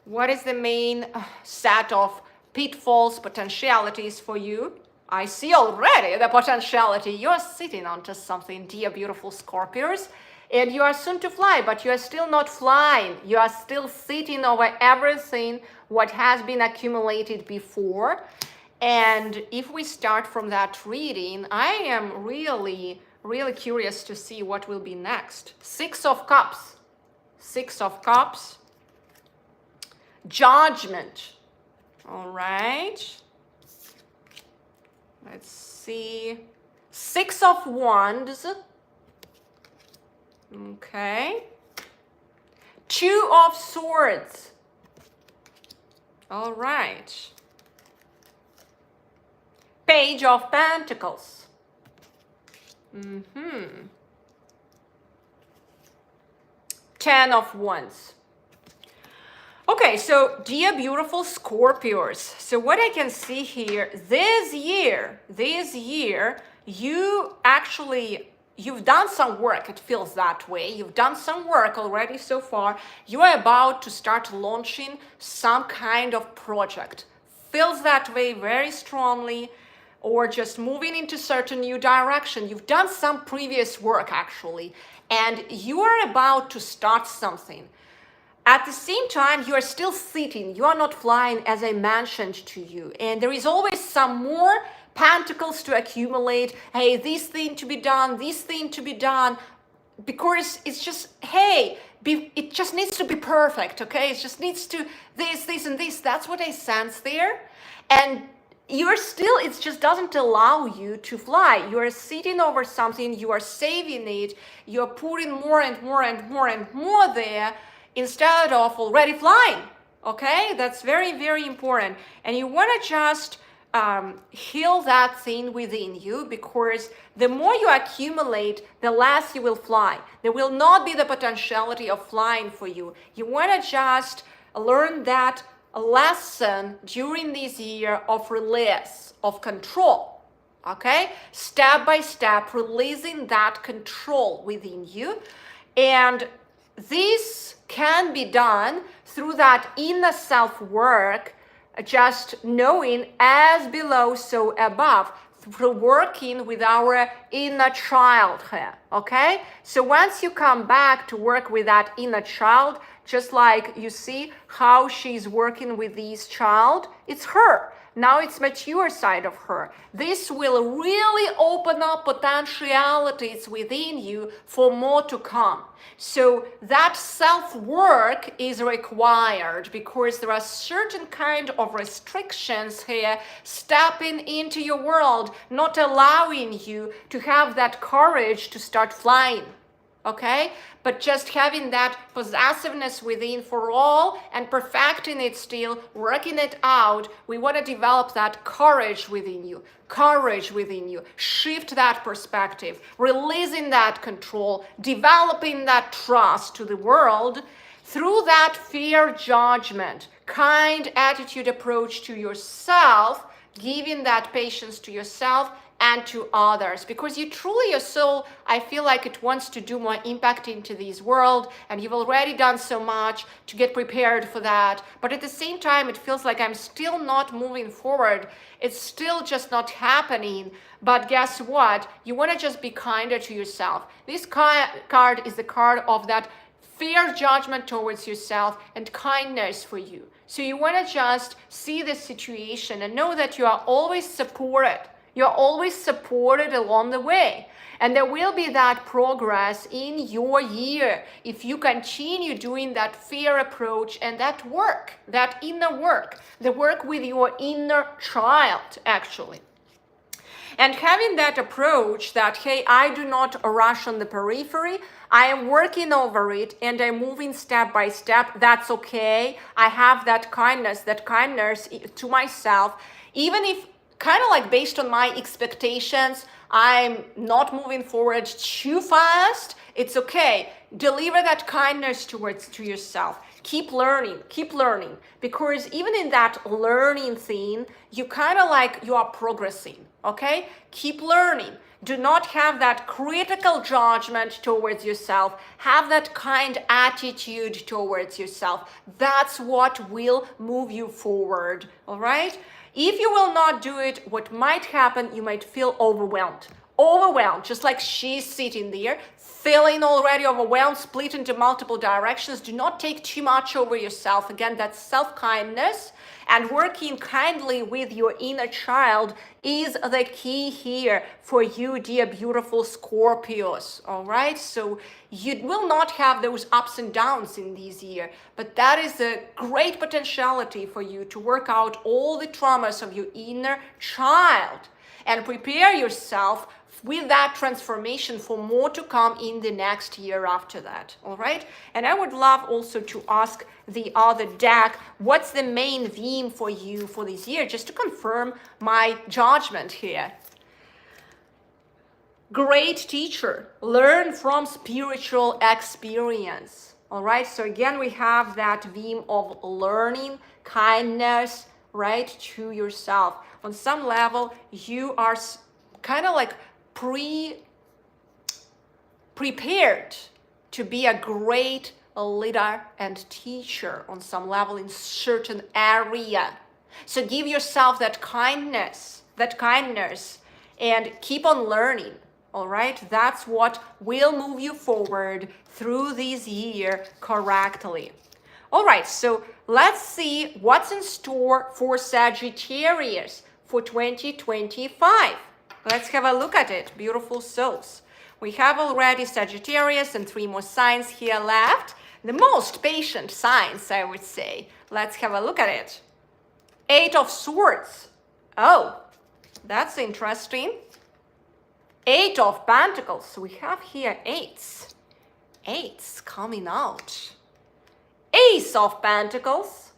What is the main set of pitfalls, potentialities for you? I see already the potentiality. You're sitting onto something, dear beautiful Scorpios, and you are soon to fly, but you are still not flying. You are still sitting over everything what has been accumulated before. And if we start from that reading, I am really, really curious to see what will be next. Six of Cups. Judgment. All right. Let's see. Six of Wands. Okay. Two of Swords. All right. Page of Pentacles. Ten of Wands. Okay, so dear beautiful Scorpios, so what I can see here, this year, you've done some work, it feels that way. You've done some work already so far. You are about to start launching some kind of project. Feels that way very strongly, or just moving into certain new direction. You've done some previous work actually, and you are about to start something. At the same time, you are still sitting. You are not flying, as I mentioned to you. And there is always some more pentacles to accumulate. Hey, this thing to be done, this thing to be done. Because it's just, hey, it just needs to be perfect, okay? It just needs to this, and this. That's what I sense there. And you're still, it just doesn't allow you to fly. You are sitting over something, you are saving it, you're putting more and more and more and more there, instead of already flying, okay? That's very, very important. And you want to just heal that thing within you, because the more you accumulate, the less you will fly. There will not be the potentiality of flying for you. You want to just learn that lesson during this year of release, of control. Okay? Step by step, releasing that control within you. And this can be done through that inner self-work, just knowing as below, so above, through working with our inner child here, okay? So once you come back to work with that inner child, just like you see how she's working with this child, it's her. Now it's mature side of her. This will really open up potentialities within you for more to come. So that self-work is required, because there are certain kind of restrictions here stepping into your world, not allowing you to have that courage to start flying. Okay? But just having that possessiveness within for all and perfecting it still, working it out, we want to develop that courage within you. Courage within you. Shift that perspective, releasing that control, developing that trust to the world through that fair judgment, kind attitude approach to yourself, giving that patience to yourself and to others, because you truly, your soul, I feel like it wants to do more impact into this world, and you've already done so much to get prepared for that. But at the same time, it feels like I'm still not moving forward. It's still just not happening. But guess what? You want to just be kinder to yourself. This card is the card of that fair judgment towards yourself and kindness for you. So you want to just see the situation and know that you are always supported. You're always supported along the way. And there will be that progress in your year if you continue doing that fair approach and that work, that inner work, the work with your inner child, actually. And having that approach that, hey, I do not rush on the periphery, I am working over it and I'm moving step by step, that's okay. I have that kindness to myself, even if kind of like based on my expectations, I'm not moving forward too fast. It's okay. Deliver that kindness to yourself. Keep learning, because even in that learning thing, you kind of like you are progressing, okay? Keep learning. Do not have that critical judgment towards yourself. Have that kind attitude towards yourself. That's what will move you forward, all right? If you will not do it, what might happen, you might feel overwhelmed. Overwhelmed, just like she's sitting there, feeling already overwhelmed, split into multiple directions. Do not take too much over yourself. Again, that's self-kindness, and working kindly with your inner child is the key here for you, dear beautiful Scorpios, all right? So you will not have those ups and downs in this year, but that is a great potentiality for you to work out all the traumas of your inner child and prepare yourself with that transformation for more to come in the next year after that, all right? And I would love also to ask the other deck, what's the main theme for you for this year, just to confirm my judgment here. Great teacher, learn from spiritual experience, all right? So again, we have that theme of learning, kindness, right, to yourself. On some level, you are kind of like prepared to be a great leader and teacher on some level in certain area. So give yourself that kindness, and keep on learning, all right? That's what will move you forward through this year correctly. All right, so let's see what's in store for Sagittarius for 2025. Let's have a look at it, beautiful souls. We have already Sagittarius and 3 more signs here left. The most patient signs, I would say. Let's have a look at it. 8 of Swords. Oh, that's interesting. 8 of Pentacles. So we have here 8s. 8s coming out. Ace of Pentacles.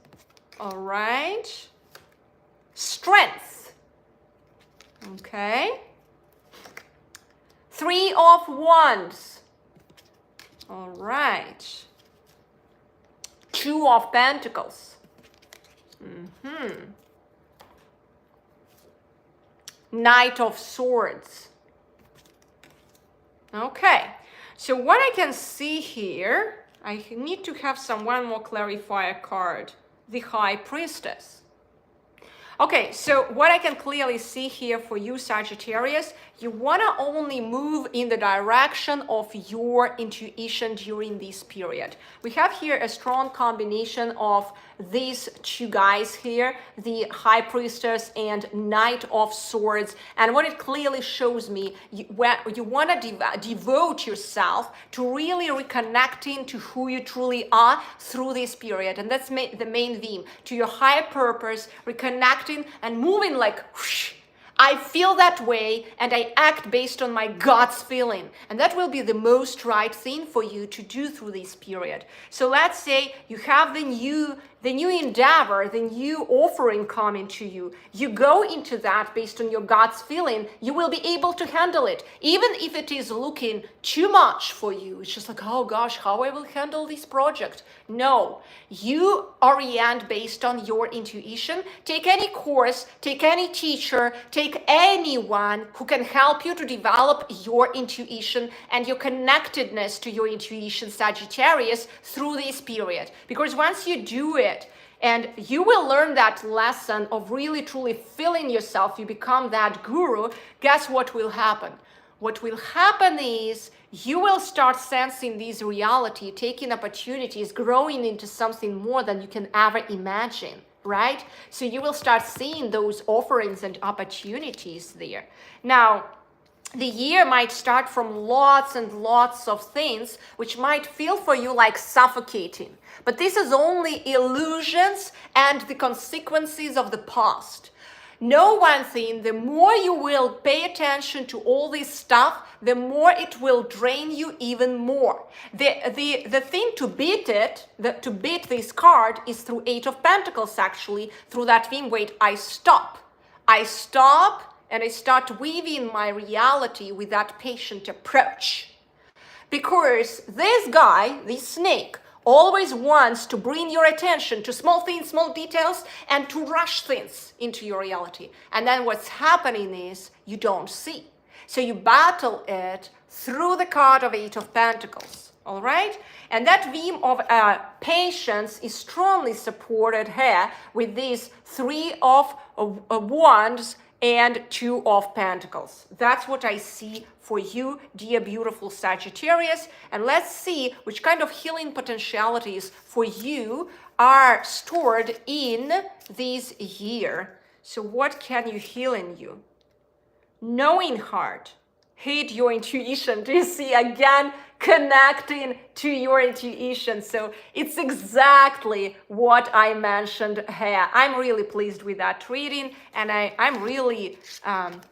All right. Strength. Okay. 3 of Wands. All right. 2 of Pentacles. Knight of Swords. Okay. So what I can see here, I need to have one more clarifier card. The High Priestess. Okay, so what I can clearly see here for you, Sagittarius, you want to only move in the direction of your intuition during this period. We have here a strong combination of these two guys here, the High Priestess and Knight of Swords. And what it clearly shows me, you want to devote yourself to really reconnecting to who you truly are through this period. And that's the main theme, to your higher purpose, reconnecting and moving like whoosh. I feel that way and I act based on my God's feeling. And that will be the most right thing for you to do through this period. So let's say you have the new endeavor, the new offering coming to you. You go into that based on your God's feeling. You will be able to handle it. Even if it is looking too much for you. It's just like, oh gosh, how I will handle this project. No, you orient based on your intuition. Take any course, take any teacher, take anyone who can help you to develop your intuition and your connectedness to your intuition, Sagittarius, through this period. Because once you do it, and you will learn that lesson of really truly feeling yourself, you become that guru, guess what will happen? What will happen is you will start sensing this reality, taking opportunities, growing into something more than you can ever imagine, right? So you will start seeing those offerings and opportunities there. Now, the year might start from lots and lots of things which might feel for you like suffocating. But this is only illusions and the consequences of the past. Know one thing, the more you will pay attention to all this stuff, the more it will drain you even more. The thing to beat it, to beat this card is through 8 of Pentacles actually, through that theme, wait, I stop and I start weaving my reality with that patient approach. Because this guy, this snake, always wants to bring your attention to small things, small details, and to rush things into your reality. And then what's happening is you don't see. So you battle it through the card of 8 of Pentacles, all right? And that theme of patience is strongly supported here with these 3 of Wands and 2 of Pentacles. That's what I see for you, dear beautiful Sagittarius. And let's see which kind of healing potentialities for you are stored in this year. So what can you heal in you? Knowing heart. Hate your intuition. Do you see again? Connecting to your intuition. So it's exactly what I mentioned here. I'm really pleased with that reading, and I'm really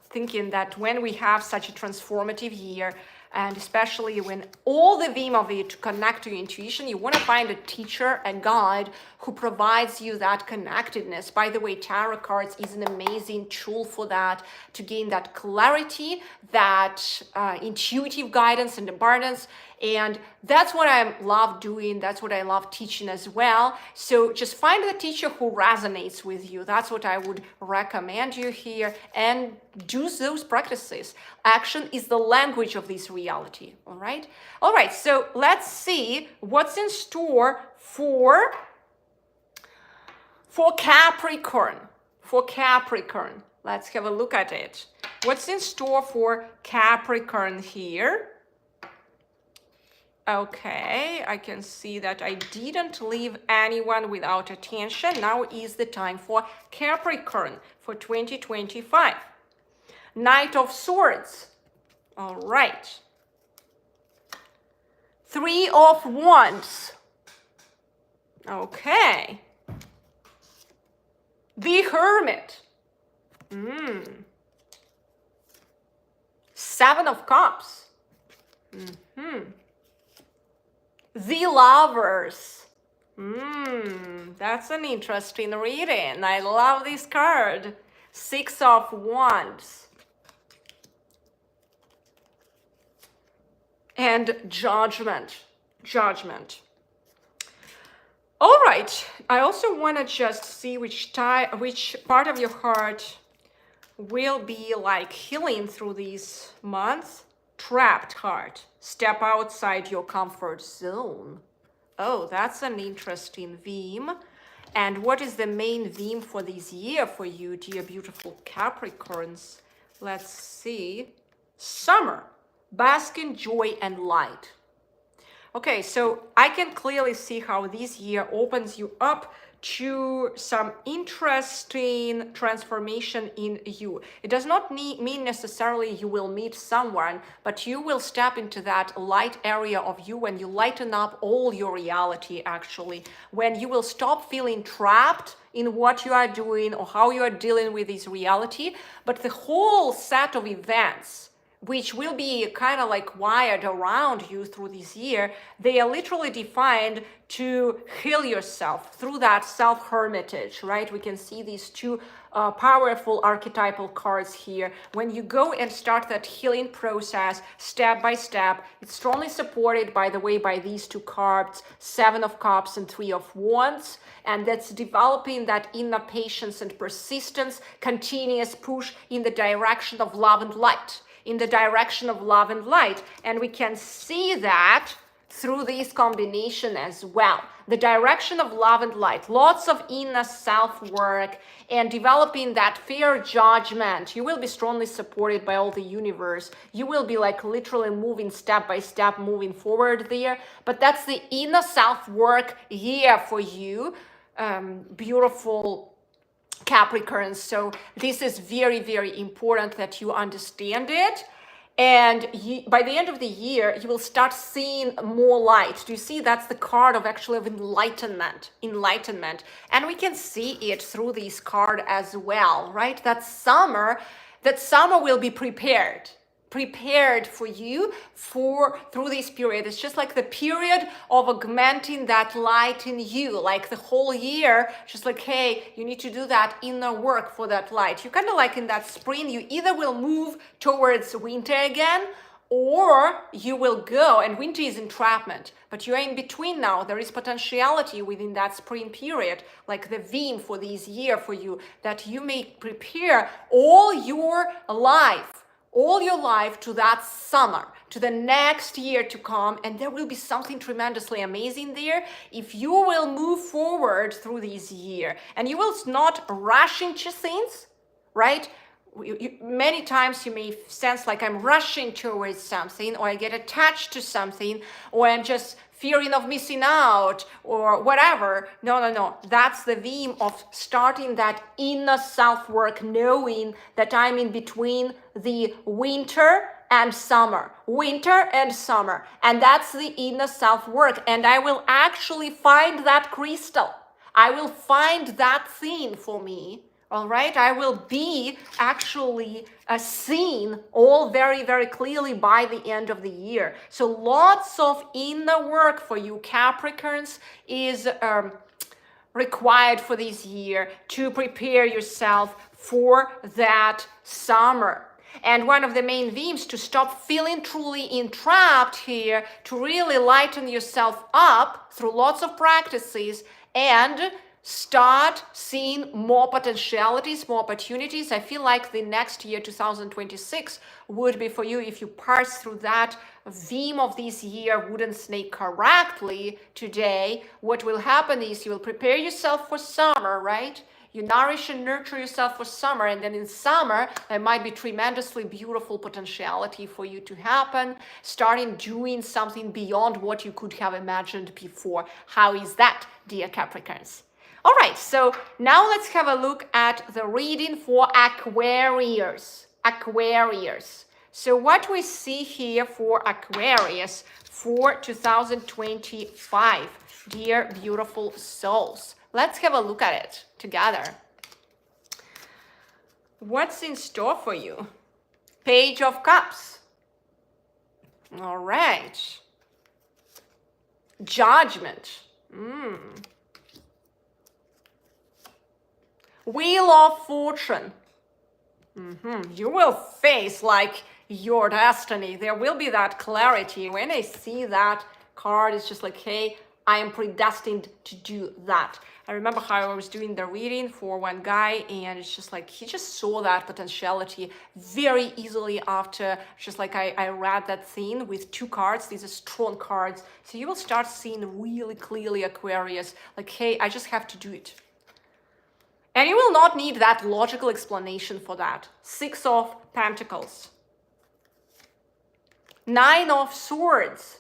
thinking that when we have such a transformative year, and especially when all the theme of it to connect to your intuition, you want to find a teacher, a guide who provides you that connectedness. By the way, tarot cards is an amazing tool for that, to gain that clarity, that intuitive guidance and abundance. And that's what I love doing. That's what I love teaching as well. So just find the teacher who resonates with you. That's what I would recommend you here, and do those practices. Action is the language of this reality. All right. All right. So let's see what's in store for Capricorn. For Capricorn. Let's have a look at it. What's in store for Capricorn here? Okay, I can see that I didn't leave anyone without attention. Now is the time for Capricorn for 2025. Knight of Swords. All right. 3 of Wands. Okay. The Hermit. 7 of Cups. The Lovers. That's an interesting reading. I love this card. 6 of Wands. and Judgment. Judgment. All right, I also want to just see which part of your heart will be like healing through these months. Trapped heart. Step outside your comfort zone. Oh, that's an interesting theme. And what is the main theme for this year for you, dear beautiful Capricorns? Let's see. Summer. Bask in joy and light. Okay, so I can clearly see how this year opens you up to some interesting transformation in you. It does not mean necessarily you will meet someone, but you will step into that light area of you when you lighten up all your reality, actually. When you will stop feeling trapped in what you are doing or how you are dealing with this reality, but the whole set of events which will be kind of like wired around you through this year, they are literally defined to heal yourself through that self-hermitage, right? We can see these two powerful archetypal cards here. When you go and start that healing process step by step, it's strongly supported, by the way, by these two cards, Seven of Cups and Three of Wands. And that's developing that inner patience and persistence, continuous push in the direction of love and light. In the direction of love and light. And we can see that through this combination as well. The direction of love and light, lots of inner self-work and developing that fair judgment. You will be strongly supported by all the universe. You will be like literally moving step by step, moving forward there. But that's the inner self-work year for you, beautiful Capricorns. So this is very, very important that you understand it. And by the end of the year, you will start seeing more light. Do you see? That's the card of actually of enlightenment. And we can see it through this card as well, right? That summer will be prepared for you through this period. It's just like the period of augmenting that light in you, like the whole year, just like, hey, you need to do that inner work for that light. You kind of like in that spring, you either will move towards winter again, or you will go, and winter is entrapment, but you're in between now. There is potentiality within that spring period, like the theme for this year for you, that you may prepare all your life to that summer, to the next year to come, and there will be something tremendously amazing there if you will move forward through this year. And you will not rush into things, right? Many times you may sense like I'm rushing towards something, or I get attached to something, or I'm just fearing of missing out or whatever. No. That's the theme of starting that inner self-work, knowing that I'm in between the winter and summer. And that's the inner self-work. And I will actually find that crystal. I will find that thing for me. All right, I will be actually seen all very, very clearly by the end of the year. So lots of inner work for you Capricorns is required for this year to prepare yourself for that summer. And one of the main themes, to stop feeling truly entrapped here, to really lighten yourself up through lots of practices and start seeing more potentialities, more opportunities. I feel like the next year, 2026, would be for you if you parse through that theme of this year, wooden snake, correctly today. What will happen is you will prepare yourself for summer, right? You nourish and nurture yourself for summer, and then in summer, there might be tremendously beautiful potentiality for you to happen, starting doing something beyond what you could have imagined before. How is that, dear Capricorns? All right, so now let's have a look at the reading for Aquarius. So what we see here for Aquarius for 2025, dear beautiful souls. Let's have a look at it together. What's in store for you? Page of Cups. All right. Judgment. Wheel of Fortune. You will face like your destiny. There will be that clarity. When I see that card, it's just like, hey, I am predestined to do that. I remember how I was doing the reading for one guy, and it's just like he just saw that potentiality very easily after, just like I read that thing with 2 cards. These are strong cards. So you will start seeing really clearly, Aquarius, like, hey, I just have to do it. And you will not need that logical explanation for that. 6 of Pentacles. 9 of Swords.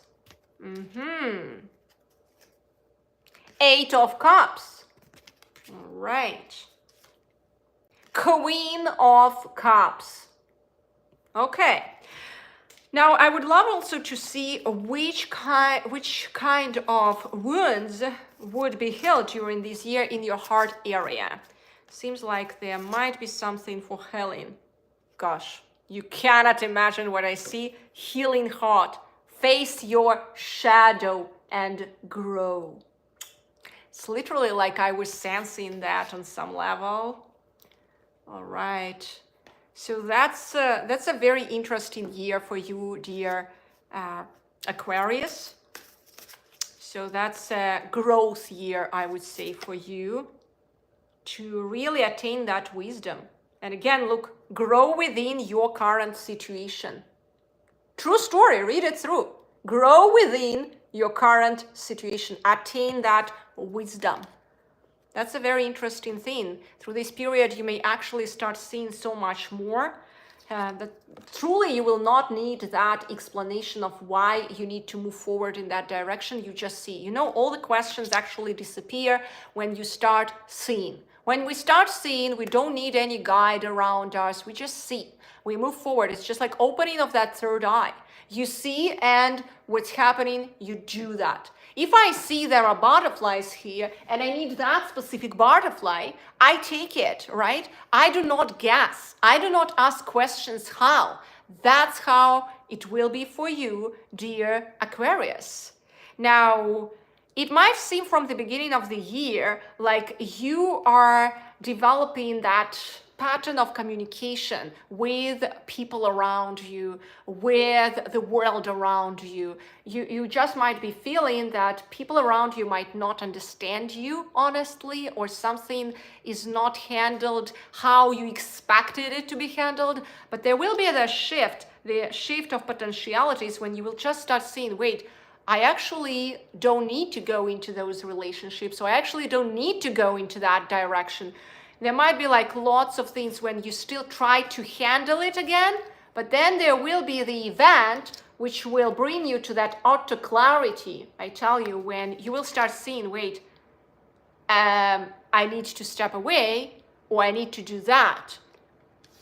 8 of Cups. All right. Queen of Cups. Okay. Now, I would love also to see which kind of wounds would be healed during this year in your heart area. Seems like there might be something for healing. Gosh, you cannot imagine what I see. Healing heart. Face your shadow and grow. It's literally like I was sensing that on some level. All right. So that's a very interesting year for you, dear Aquarius. So that's a growth year, I would say, for you to really attain that wisdom. And again, look, grow within your current situation. True story, read it through. Grow within your current situation. Attain that wisdom. That's a very interesting thing. Through this period, you may actually start seeing so much more. That truly you will not need that explanation of why you need to move forward in that direction. You just see. You know, all the questions actually disappear when you start seeing. When we start seeing, we don't need any guide around us. We just see. We move forward. It's just like opening of that third eye. You see, and what's happening, you do that. If I see there are butterflies here and I need that specific butterfly, I take it, right? I do not guess. I do not ask questions how. That's how it will be for you, dear Aquarius. Now, it might seem from the beginning of the year like you are developing that pattern of communication with people around you, with the world around you. You just might be feeling that people around you might not understand you honestly, or something is not handled how you expected it to be handled. But there will be the shift of potentialities when you will just start seeing, wait, I actually don't need to go into those relationships, or I actually don't need to go into that direction. There might be like lots of things when you still try to handle it again, but then there will be the event which will bring you to that auto clarity. I tell you, when you will start seeing, wait, I need to step away, or I need to do that.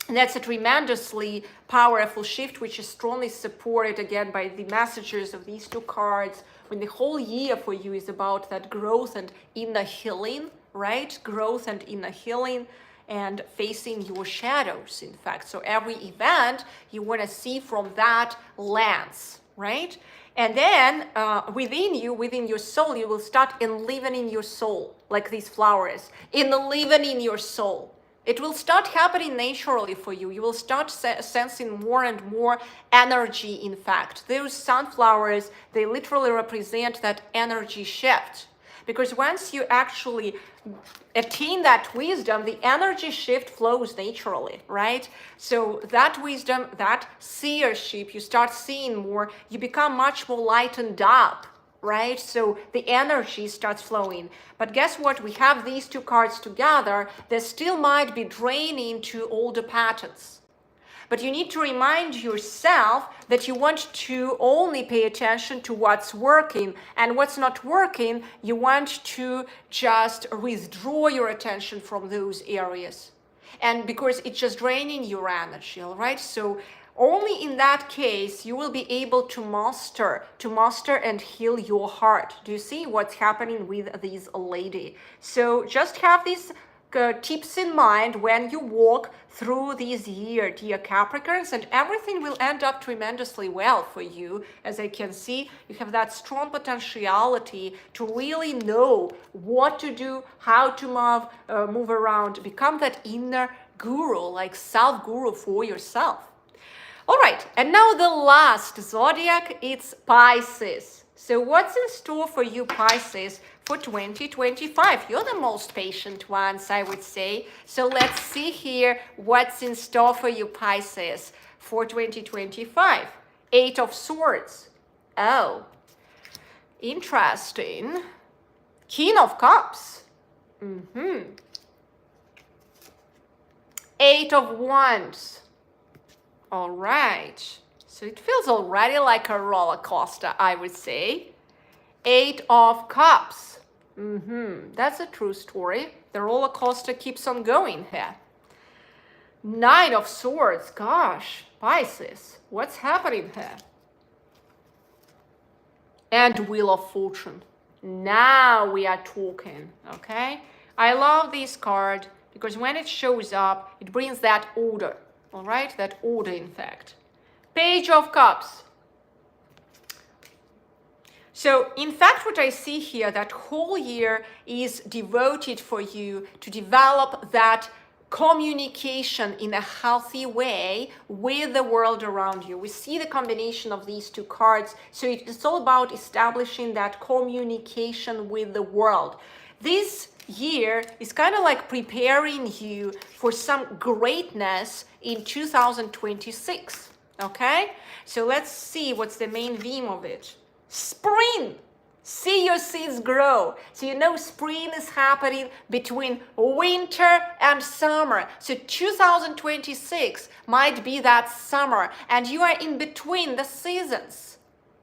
And that's a tremendously powerful shift, which is strongly supported again by the messages of these 2 cards, when the whole year for you is about that growth and inner healing, right? Growth and inner healing and facing your shadows, in fact. So every event you want to see from that lens, right? And then within you, within your soul, you will start enlivening your soul, like these flowers, enlivening your soul. It will start happening naturally for you. You will start sensing more and more energy, in fact. Those sunflowers, they literally represent that energy shift. Because once you actually attain that wisdom, the energy shift flows naturally, right? So that wisdom, that seership, you start seeing more, you become much more lightened up, right? So the energy starts flowing. But guess what? We have these 2 cards together. They still might be draining to older patterns. But you need to remind yourself that you want to only pay attention to what's working, and what's not working, you want to just withdraw your attention from those areas. And because it's just draining your energy, all right? So only in that case, you will be able to master and heal your heart. Do you see what's happening with this lady? So just have these tips in mind when you walk through this year, dear Capricorns, and everything will end up tremendously well for you. As I can see, you have that strong potentiality to really know what to do, how to move around, become that inner guru, like self-guru for yourself. All right, and now the last zodiac, it's Pisces. So what's in store for you, Pisces, for 2025? You're the most patient ones, I would say. So let's see here what's in store for you, Pisces, for 2025. Eight of Swords. Oh, interesting. King of Cups. Eight of Wands. All right. So it feels already like a roller coaster, I would say. Eight of Cups. That's a true story. The roller coaster keeps on going here. Nine of Swords. Gosh, Pisces, what's happening here? And Wheel of Fortune. Now we are talking, okay? I love this card because when it shows up, it brings that order, all right? That order, in fact. Page of Cups. So, in fact, what I see here, that whole year is devoted for you to develop that communication in a healthy way with the world around you. We see the combination of these two cards. So it's all about establishing that communication with the world. This year is kind of like preparing you for some greatness in 2026. Okay? So let's see what's the main theme of it. Spring. See your seeds grow. So you know spring is happening between winter and summer. So 2026 might be that summer and you are in between the seasons.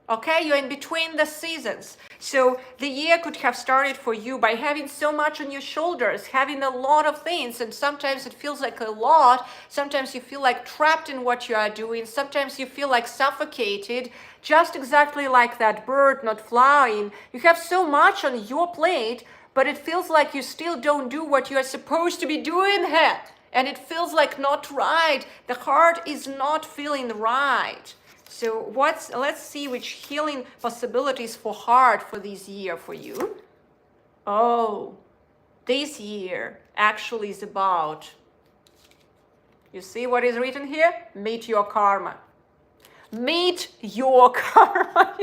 Okay, you're in between the seasons. So the year could have started for you by having so much on your shoulders, having a lot of things, and sometimes it feels like a lot. Sometimes you feel like trapped in what you are doing. Sometimes you feel like suffocated, just exactly like that bird not flying. You have so much on your plate, but it feels like you still don't do what you are supposed to be doing here. And it feels like not right. The heart is not feeling right. So let's see which healing possibilities for heart for this year for you. Oh, this year actually is about, you see what is written here? Meet your karma. Meet your karma.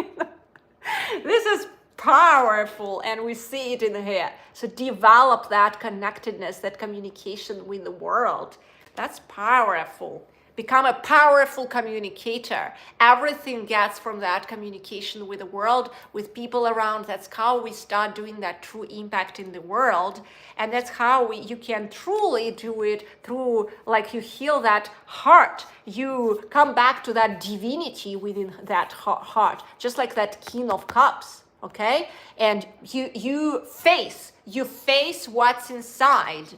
This is powerful and we see it in here. So develop that connectedness, that communication with the world. That's powerful. Become a powerful communicator. Everything gets from that communication with the world, with people around. That's how we start doing that true impact in the world. And that's how you can truly do it through, like, you heal that heart. You come back to that divinity within that heart, just like that King of Cups, okay? And you face what's inside.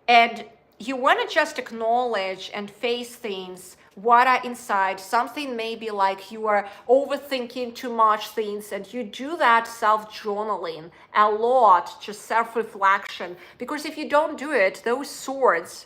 And you want to just acknowledge and face things, what are inside. Something may be like you are overthinking too much things, and you do that self-journaling a lot, just self-reflection. Because if you don't do it, those swords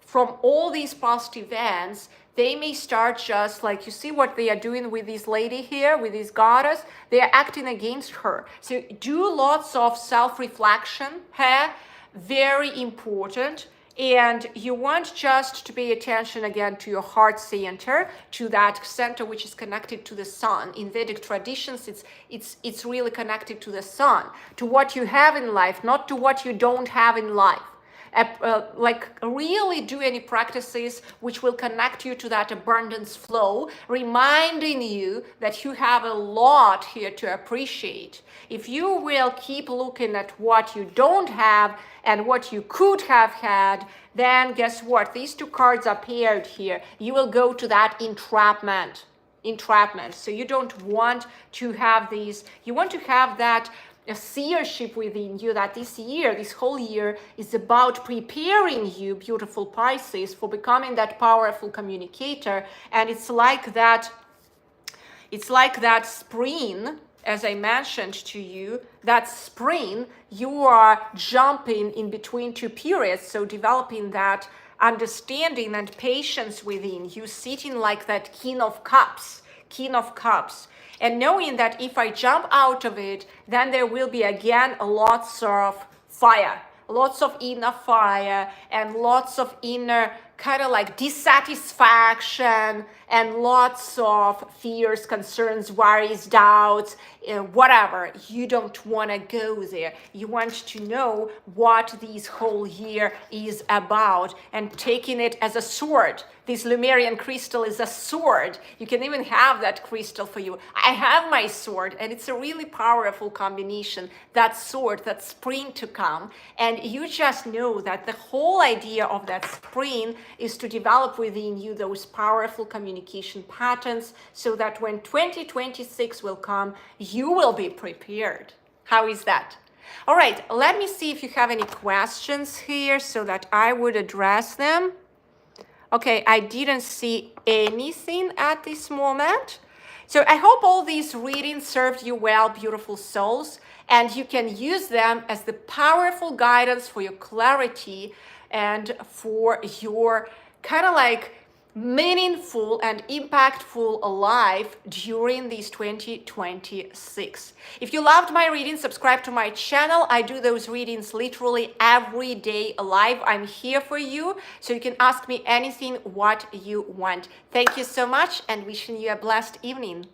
from all these past events, they may start just like, you see what they are doing with this lady here, with this goddess? They are acting against her. So do lots of self-reflection here, very important. And you want just to pay attention again to your heart center, to that center which is connected to the sun. In Vedic traditions, it's really connected to the sun, to what you have in life, not to what you don't have in life. Like really do any practices which will connect you to that abundance flow, reminding you that you have a lot here to appreciate. If you will keep looking at what you don't have and what you could have had, then guess what? These two cards are paired here. You will go to that entrapment. So you don't want to have these, you want to have that a seership within you, that this year, this whole year is about preparing you, beautiful Pisces, for becoming that powerful communicator. And it's like that spring, as I mentioned to you, that spring, you are jumping in between two periods. So developing that understanding and patience within you, sitting like that King of Cups. And knowing that if I jump out of it, then there will be again lots of fire, lots of inner fire and lots of inner kind of like dissatisfaction and lots of fears, concerns, worries, doubts, whatever. You don't want to go there. You want to know what this whole year is about and taking it as a sword. This Lemurian crystal is a sword. You can even have that crystal for you. I have my sword, and it's a really powerful combination. That sword, that spring to come. And you just know that the whole idea of that spring is to develop within you those powerful communication patterns so that when 2026 will come, you will be prepared. How is that? All right, let me see if you have any questions here so that I would address them. Okay, I didn't see anything at this moment. So I hope all these readings served you well, beautiful souls, and you can use them as the powerful guidance for your clarity and for your kind of like meaningful and impactful life during this 2026. If you loved my reading, subscribe to my channel. I do those readings literally every day live. I'm here for you, so you can ask me anything what you want. Thank you so much, and wishing you a blessed evening.